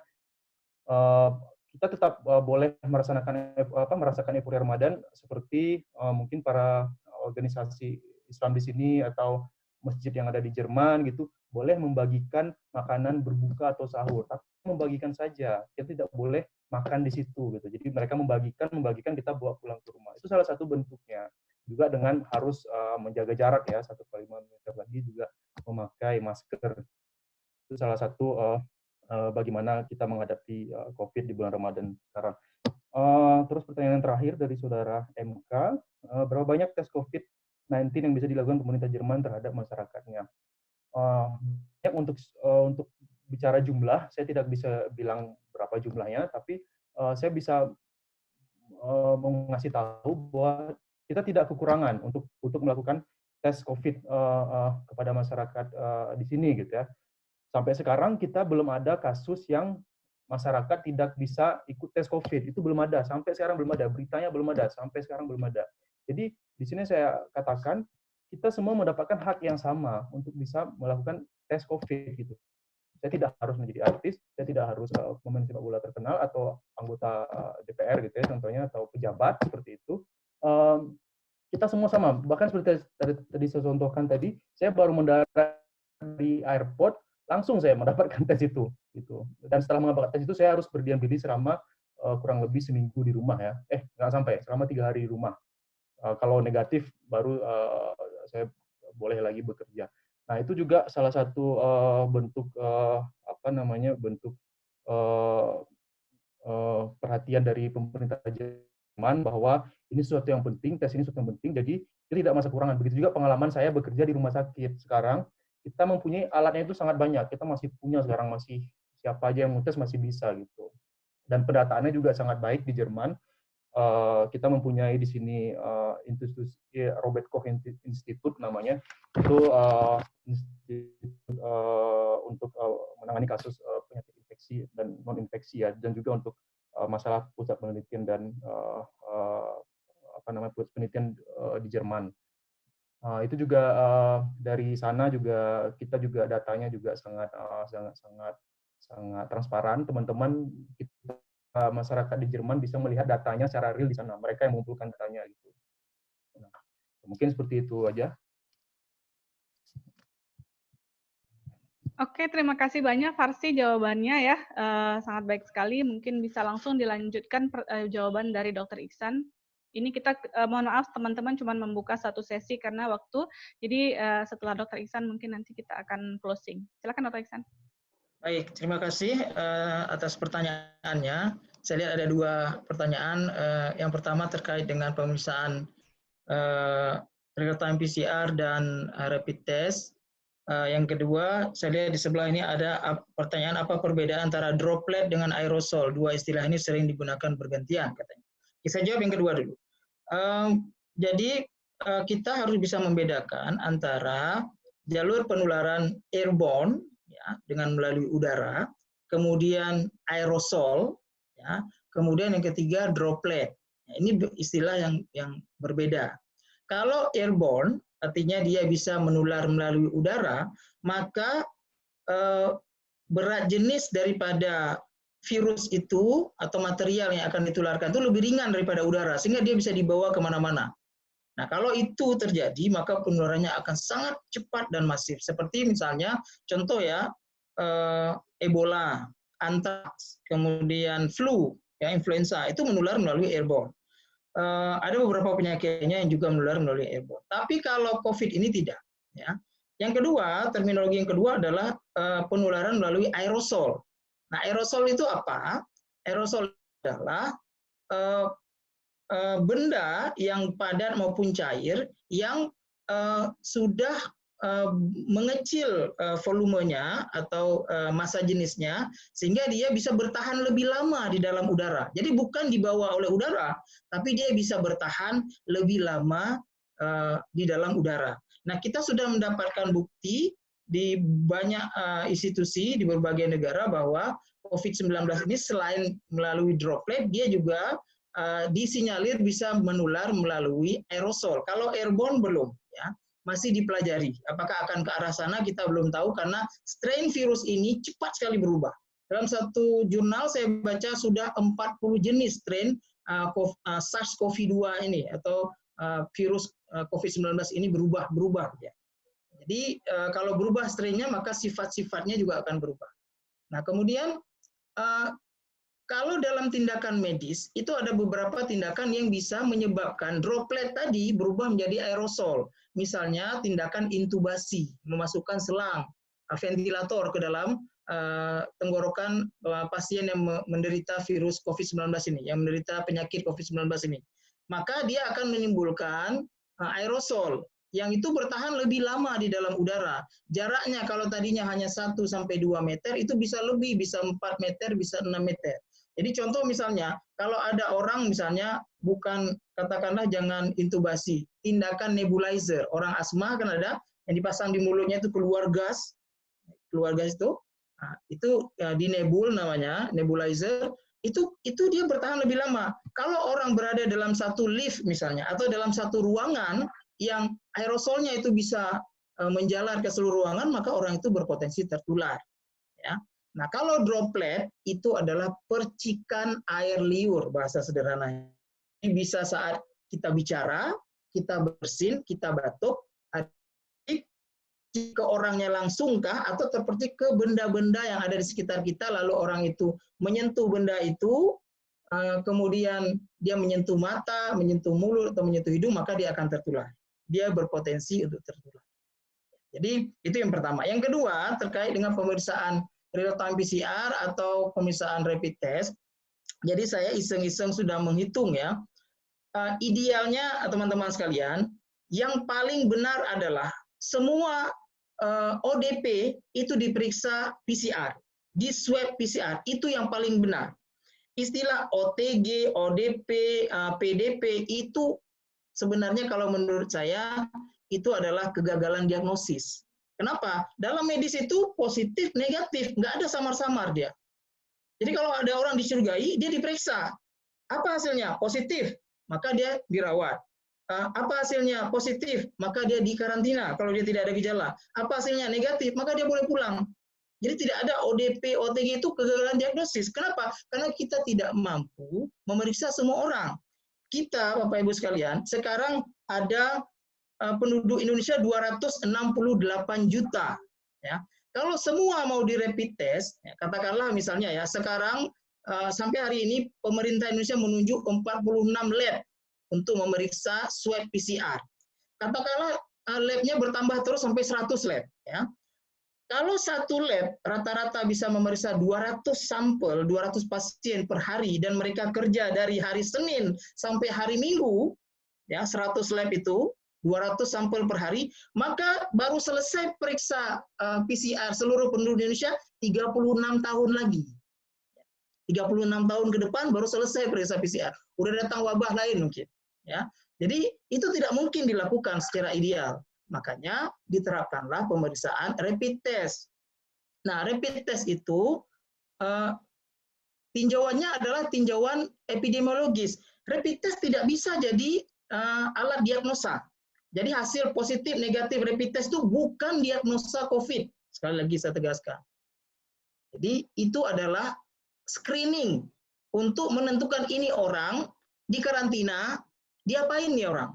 kita tetap boleh merasakan euforia Ramadan seperti mungkin para organisasi Islam di sini atau masjid yang ada di Jerman gitu, boleh membagikan makanan berbuka atau sahur, tapi membagikan saja, kita tidak boleh makan di situ gitu. Jadi mereka membagikan kita bawa pulang ke rumah. Itu salah satu bentuknya. Juga dengan harus menjaga jarak ya, 1,5 meter lagi, juga memakai masker. Itu salah satu bagaimana kita menghadapi COVID di bulan Ramadan sekarang. Terus pertanyaan terakhir dari saudara MK, berapa banyak tes COVID-19 yang bisa dilakukan pemerintah Jerman terhadap masyarakatnya? Untuk bicara jumlah, saya tidak bisa bilang berapa jumlahnya, tapi saya bisa mengasih tahu bahwa kita tidak kekurangan untuk melakukan tes COVID kepada masyarakat di sini gitu ya. Sampai sekarang kita belum ada kasus yang masyarakat tidak bisa ikut tes COVID. Itu belum ada. Sampai sekarang belum ada. Beritanya belum ada. Sampai sekarang belum ada. Jadi di sini saya katakan kita semua mendapatkan hak yang sama untuk bisa melakukan tes COVID gitu. Saya tidak harus menjadi artis, saya tidak harus pemain sepak bola terkenal atau anggota DPR gitu ya contohnya atau pejabat seperti itu. Kita semua sama. Bahkan seperti tadi saya contohkan tadi, saya baru mendarat di airport, langsung saya mendapatkan tes itu gitu. Dan setelah mendapatkan tes itu saya harus berdiam diri selama kurang lebih seminggu di rumah ya. Nggak sampai, selama 3 hari di rumah. Kalau negatif baru saya boleh lagi bekerja. Nah, itu juga salah satu bentuk bentuk perhatian dari pemerintah Jerman bahwa ini sesuatu yang penting, tes ini sesuatu yang penting, jadi kita tidak masa kekurangan. Begitu juga pengalaman saya bekerja di rumah sakit. Sekarang kita mempunyai alatnya itu sangat banyak. Kita masih punya sekarang, masih siapa aja yang mau tes masih bisa gitu. Dan pendataannya juga sangat baik di Jerman. Kita mempunyai di sini institusi Robert Koch Institute namanya, itu institut untuk menangani kasus penyakit infeksi dan non infeksi ya, dan juga untuk masalah pusat penelitian dan pusat penelitian di Jerman. Itu juga dari sana juga kita juga datanya juga sangat transparan. Teman-teman kita masyarakat di Jerman bisa melihat datanya secara real di sana. Mereka yang mengumpulkan datanya gitu. Nah, mungkin seperti itu aja. Oke, terima kasih banyak Farsi jawabannya ya. Sangat baik sekali. Mungkin bisa langsung dilanjutkan jawaban dari Dr. Iksan. Ini kita mohon maaf teman-teman cuma membuka satu sesi karena waktu. Jadi setelah Dr. Iksan mungkin nanti kita akan closing. Silakan Dr. Iksan. Baik, terima kasih atas pertanyaannya. Saya lihat ada 2 pertanyaan. Yang pertama terkait dengan pemeriksaan real time PCR dan rapid test. Yang kedua, saya lihat di sebelah ini ada pertanyaan apa perbedaan antara droplet dengan aerosol. 2 istilah ini sering digunakan bergantian katanya. Saya jawab yang kedua dulu. Jadi kita harus bisa membedakan antara jalur penularan airborne ya, dengan melalui udara, kemudian aerosol, ya, kemudian yang ketiga droplet. Ya, ini istilah yang berbeda. Kalau airborne artinya dia bisa menular melalui udara, maka berat jenis daripada virus itu atau material yang akan ditularkan itu lebih ringan daripada udara, sehingga dia bisa dibawa kemana-mana. Nah, kalau itu terjadi, maka penularannya akan sangat cepat dan masif. Seperti misalnya, contoh ya, Ebola, antraks, kemudian flu, ya, influenza, itu menular melalui airborne. Ada beberapa penyakitnya yang juga menular melalui airborne. Tapi kalau COVID ini tidak. Ya. Yang kedua, terminologi yang kedua adalah penularan melalui aerosol. Nah, aerosol itu apa? Aerosol adalah benda yang padat maupun cair yang sudah mengecil volumenya atau massa jenisnya sehingga dia bisa bertahan lebih lama di dalam udara. Jadi bukan dibawa oleh udara, tapi dia bisa bertahan lebih lama di dalam udara. Nah, kita sudah mendapatkan bukti di banyak institusi di berbagai negara bahwa COVID-19 ini selain melalui droplet, dia juga disinyalir bisa menular melalui aerosol. Kalau airborne belum, ya, masih dipelajari. Apakah akan ke arah sana kita belum tahu karena strain virus ini cepat sekali berubah. Dalam satu jurnal saya baca sudah 40 jenis strain SARS-CoV-2 ini atau virus COVID-19 ini berubah. Ya. Jadi kalau berubah strainnya maka sifat-sifatnya juga akan berubah. Nah, kemudian kalau dalam tindakan medis, itu ada beberapa tindakan yang bisa menyebabkan droplet tadi berubah menjadi aerosol. Misalnya tindakan intubasi, memasukkan selang ventilator ke dalam tenggorokan pasien yang menderita virus COVID-19 ini, yang menderita penyakit COVID-19 ini. Maka dia akan menimbulkan aerosol yang itu bertahan lebih lama di dalam udara. Jaraknya kalau tadinya hanya 1-2 meter, itu bisa lebih, bisa 4 meter, bisa 6 meter. Jadi contoh misalnya, kalau ada orang misalnya bukan, katakanlah jangan intubasi, tindakan nebulizer, orang asma kan ada, yang dipasang di mulutnya itu keluar gas keluarga itu. Nah, itu di nebul namanya, nebulizer. Itu dia bertahan lebih lama. Kalau orang berada dalam satu lift misalnya, atau dalam satu ruangan yang aerosolnya itu bisa menjalar ke seluruh ruangan, maka orang itu berpotensi tertular. Ya. Nah, kalau droplet itu adalah percikan air liur, bahasa sederhananya. Ini bisa saat kita bicara, kita bersin, kita batuk, ke orangnya langsungkah atau terpercik ke benda-benda yang ada di sekitar kita, lalu orang itu menyentuh benda itu, kemudian dia menyentuh mata, menyentuh mulut, atau menyentuh hidung, maka dia akan tertular. Dia berpotensi untuk tertular. Jadi itu yang pertama. Yang kedua, terkait dengan pemeriksaan real-time PCR atau pemeriksaan rapid test. Jadi saya iseng-iseng sudah menghitung ya. Idealnya teman-teman sekalian, yang paling benar adalah semua ODP itu diperiksa PCR, di swab PCR, itu yang paling benar. Istilah OTG, ODP, PDP itu sebenarnya kalau menurut saya itu adalah kegagalan diagnosis. Kenapa? Dalam medis itu positif, negatif, nggak ada samar-samar dia. Jadi kalau ada orang dicurigai, dia diperiksa. Apa hasilnya? Positif, maka dia dirawat. Apa hasilnya? Positif, maka dia dikarantina kalau dia tidak ada gejala. Apa hasilnya? Negatif, maka dia boleh pulang. Jadi tidak ada ODP, OTG itu kegagalan diagnosis. Kenapa? Karena kita tidak mampu memeriksa semua orang. Kita, Bapak Ibu sekalian, sekarang ada penduduk Indonesia 268 juta. Ya. Kalau semua mau di rapid test, ya, katakanlah misalnya ya, sekarang sampai hari ini pemerintah Indonesia menunjuk 46 lab untuk memeriksa swab PCR. Katakanlah labnya bertambah terus sampai 100 lab. Ya. Kalau satu lab rata-rata bisa memeriksa 200 sampel, 200 pasien per hari, dan mereka kerja dari hari Senin sampai hari Minggu, ya 100 lab itu, 200 sampel per hari, maka baru selesai periksa PCR seluruh penduduk Indonesia 36 tahun lagi. 36 tahun ke depan baru selesai periksa PCR. Udah datang wabah lain mungkin. Ya, jadi itu tidak mungkin dilakukan secara ideal. Makanya diterapkanlah pemeriksaan rapid test. Nah, rapid test itu tinjauannya adalah tinjauan epidemiologis. Rapid test tidak bisa jadi alat diagnosa. Jadi hasil positif negatif rapid test itu bukan diagnosa COVID. Sekali lagi saya tegaskan. Jadi itu adalah screening untuk menentukan ini orang di karantina, diapain nih orang.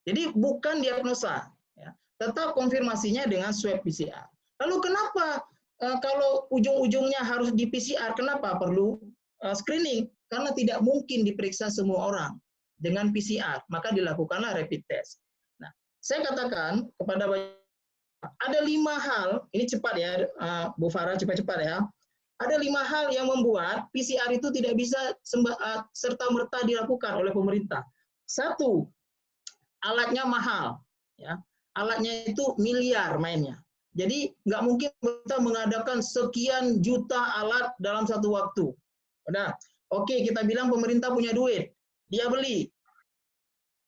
Jadi bukan diagnosa, ya. Tetap konfirmasinya dengan swab PCR. Lalu kenapa kalau ujung-ujungnya harus di PCR, kenapa perlu screening? Karena tidak mungkin diperiksa semua orang dengan PCR, maka dilakukanlah rapid test. Nah, saya katakan kepada ada 5 hal, ini cepat ya, Bu Farah, cepat-cepat ya. Ada 5 hal yang membuat PCR itu tidak bisa serta-merta dilakukan oleh pemerintah. 1, alatnya mahal, ya. Alatnya itu miliar mainnya. Jadi nggak mungkin kita mengadakan sekian juta alat dalam satu waktu. Udah, oke, kita bilang pemerintah punya duit, dia beli.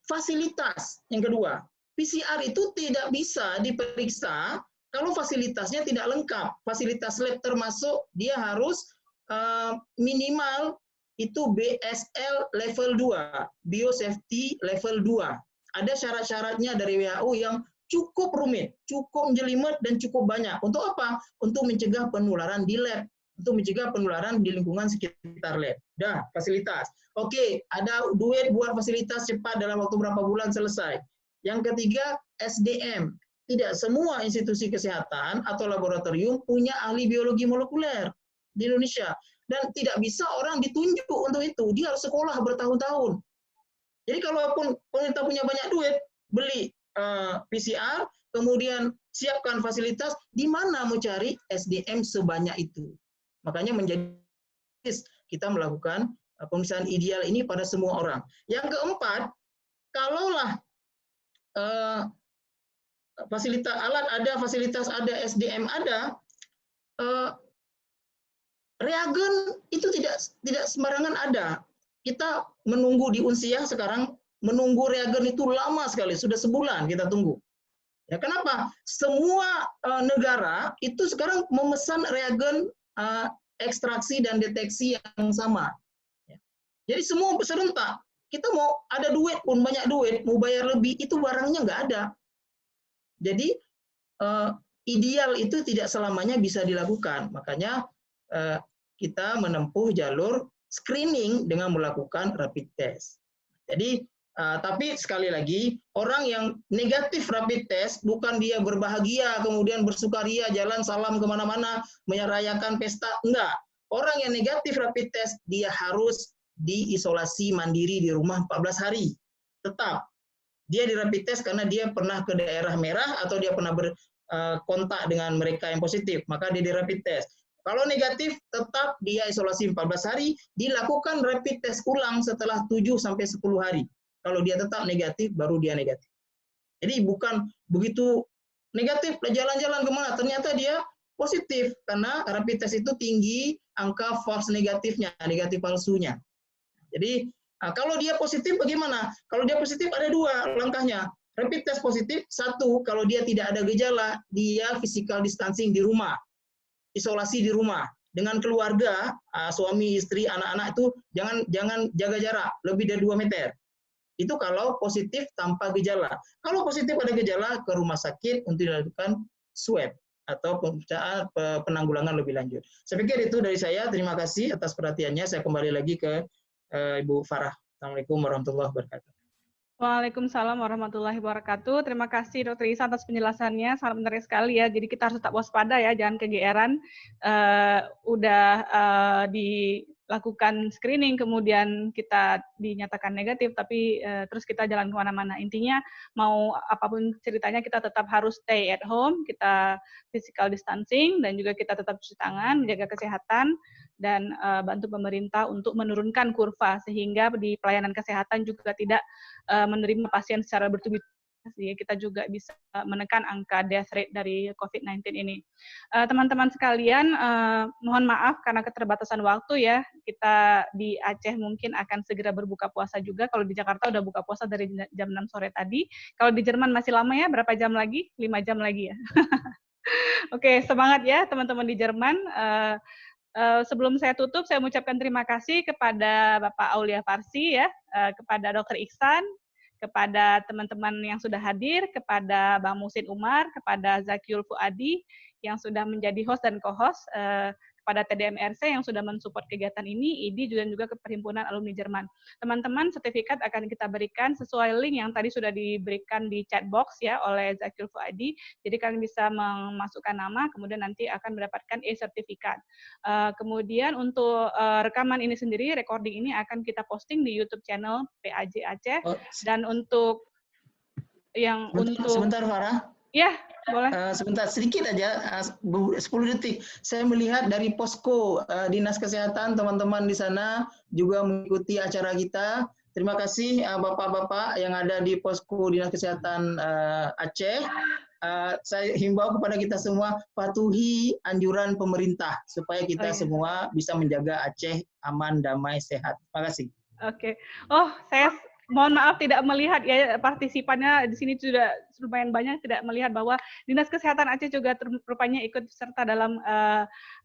Fasilitas yang kedua, PCR itu tidak bisa diperiksa kalau fasilitasnya tidak lengkap. Fasilitas lab termasuk dia harus minimal itu BSL level 2, Biosafety level 2. Ada syarat-syaratnya dari WHO yang cukup rumit, cukup jelimet, dan cukup banyak. Untuk apa? Untuk mencegah penularan di lab, untuk mencegah penularan di lingkungan sekitar lab. Dah, fasilitas. Oke, ada duit buat fasilitas cepat dalam waktu berapa bulan selesai. Yang ketiga, SDM. Tidak semua institusi kesehatan atau laboratorium punya ahli biologi molekuler di Indonesia. Dan tidak bisa orang ditunjuk untuk itu. Dia harus sekolah bertahun-tahun. Jadi kalaupun pemerintah punya banyak duit, beli PCR, kemudian siapkan fasilitas, di mana mau cari SDM sebanyak itu? Makanya menjadi kita melakukan pemeriksaan ideal ini pada semua orang. Yang keempat, kalaulah fasilitas alat ada, fasilitas ada, SDM ada, reagen itu tidak sembarangan ada. Kita menunggu di Unsia sekarang, menunggu reagen itu lama sekali, sudah sebulan kita tunggu. Ya, kenapa? Semua negara itu sekarang memesan reagen ekstraksi dan deteksi yang sama. Ya. Jadi semua serentak. Kita mau ada duit pun, banyak duit, mau bayar lebih, itu barangnya nggak ada. Jadi ideal itu tidak selamanya bisa dilakukan. Makanya kita menempuh jalur screening dengan melakukan rapid test. Jadi tapi sekali lagi, orang yang negatif rapid test, bukan dia berbahagia, kemudian bersukaria, jalan salam kemana-mana, merayakan pesta, enggak. Orang yang negatif rapid test, dia harus diisolasi mandiri di rumah 14 hari. Tetap. Dia di rapid test karena dia pernah ke daerah merah, atau dia pernah berkontak dengan mereka yang positif, maka dia di rapid test. Kalau negatif, tetap dia isolasi 14 hari, dilakukan rapid test ulang setelah 7-10 hari. Kalau dia tetap negatif, baru dia negatif. Jadi bukan begitu negatif, jalan-jalan kemana, ternyata dia positif, karena rapid test itu tinggi angka false negatifnya, negatif palsunya. Jadi kalau dia positif bagaimana? Kalau dia positif ada dua langkahnya. Rapid test positif, satu, kalau dia tidak ada gejala, dia physical distancing di rumah, isolasi di rumah. Dengan keluarga, suami, istri, anak-anak itu jangan jaga jarak, lebih dari 2 meter. Itu kalau positif tanpa gejala. Kalau positif ada gejala, ke rumah sakit untuk dilakukan swab atau pemeriksaan penanggulangan lebih lanjut. Saya pikir itu dari saya. Terima kasih atas perhatiannya. Saya kembali lagi ke Ibu Farah. Assalamualaikum warahmatullahi wabarakatuh. Waalaikumsalam warahmatullahi wabarakatuh. Terima kasih Dr. Ihsan atas penjelasannya, sangat menarik sekali ya. Jadi kita harus tetap waspada ya, jangan kegeeran. Dilakukan screening, kemudian kita dinyatakan negatif, tapi terus kita jalan kemana-mana. Intinya mau apapun ceritanya, kita tetap harus stay at home, kita physical distancing, dan juga kita tetap cuci tangan, menjaga kesehatan, dan bantu pemerintah untuk menurunkan kurva, sehingga di pelayanan kesehatan juga tidak menerima pasien secara bertubi-tubi. Kita juga bisa menekan angka death rate dari COVID-19 ini. Teman-teman sekalian, mohon maaf karena keterbatasan waktu ya. Kita di Aceh mungkin akan segera berbuka puasa juga. Kalau di Jakarta udah buka puasa dari jam 6 sore tadi. Kalau di Jerman masih lama ya, berapa jam lagi? 5 jam lagi ya. Oke, semangat ya teman-teman di Jerman. Sebelum saya tutup, saya mengucapkan terima kasih kepada Bapak Aulia Farsi ya, kepada Dr. Ihsan, kepada teman-teman yang sudah hadir, kepada Bang Musin Umar, kepada Zakiul Fuadi yang sudah menjadi host dan co-host, kepada TDMRC yang sudah mensupport kegiatan ini, IDI juga ke Perhimpunan Alumni Jerman. Teman-teman, sertifikat akan kita berikan sesuai link yang tadi sudah diberikan di chat box ya oleh Zakiul Fuadi. Jadi kalian bisa memasukkan nama, kemudian nanti akan mendapatkan e-sertifikat. Kemudian untuk rekaman ini sendiri, recording ini akan kita posting di YouTube channel PAJ Aceh. Dan untuk yang sebentar Farah. Ya, boleh. Sebentar, sedikit aja, 10 detik. Saya melihat dari posko Dinas Kesehatan, teman-teman di sana juga mengikuti acara kita. Terima kasih Bapak-Bapak yang ada di posko Dinas Kesehatan Aceh. Saya himbau kepada kita semua, patuhi anjuran pemerintah supaya kita semua bisa menjaga Aceh aman, damai, sehat. Terima kasih. Oke. Oh, saya mohon maaf tidak melihat ya partisipannya di sini sudah lumayan banyak, tidak melihat bahwa Dinas Kesehatan Aceh juga rupanya ikut serta dalam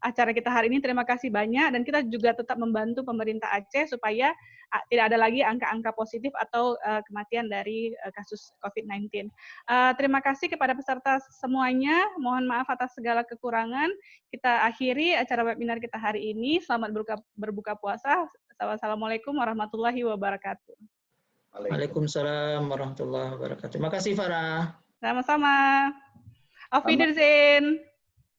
acara kita hari ini. Terima kasih banyak, dan kita juga tetap membantu pemerintah Aceh supaya tidak ada lagi angka-angka positif atau kematian dari kasus COVID-19. Terima kasih kepada peserta semuanya. Mohon maaf atas segala kekurangan. Kita akhiri acara webinar kita hari ini. Selamat berbuka puasa. Wassalamualaikum warahmatullahi wabarakatuh. Waalaikumsalam warahmatullahi wabarakatuh. Terima kasih Farah. Sama-sama. Auf Wiedersehen.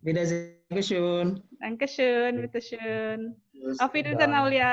Wiedersehen. Dankeschön. Dankeschön. Bitteschön. Auf Wiedersehen, Aulia.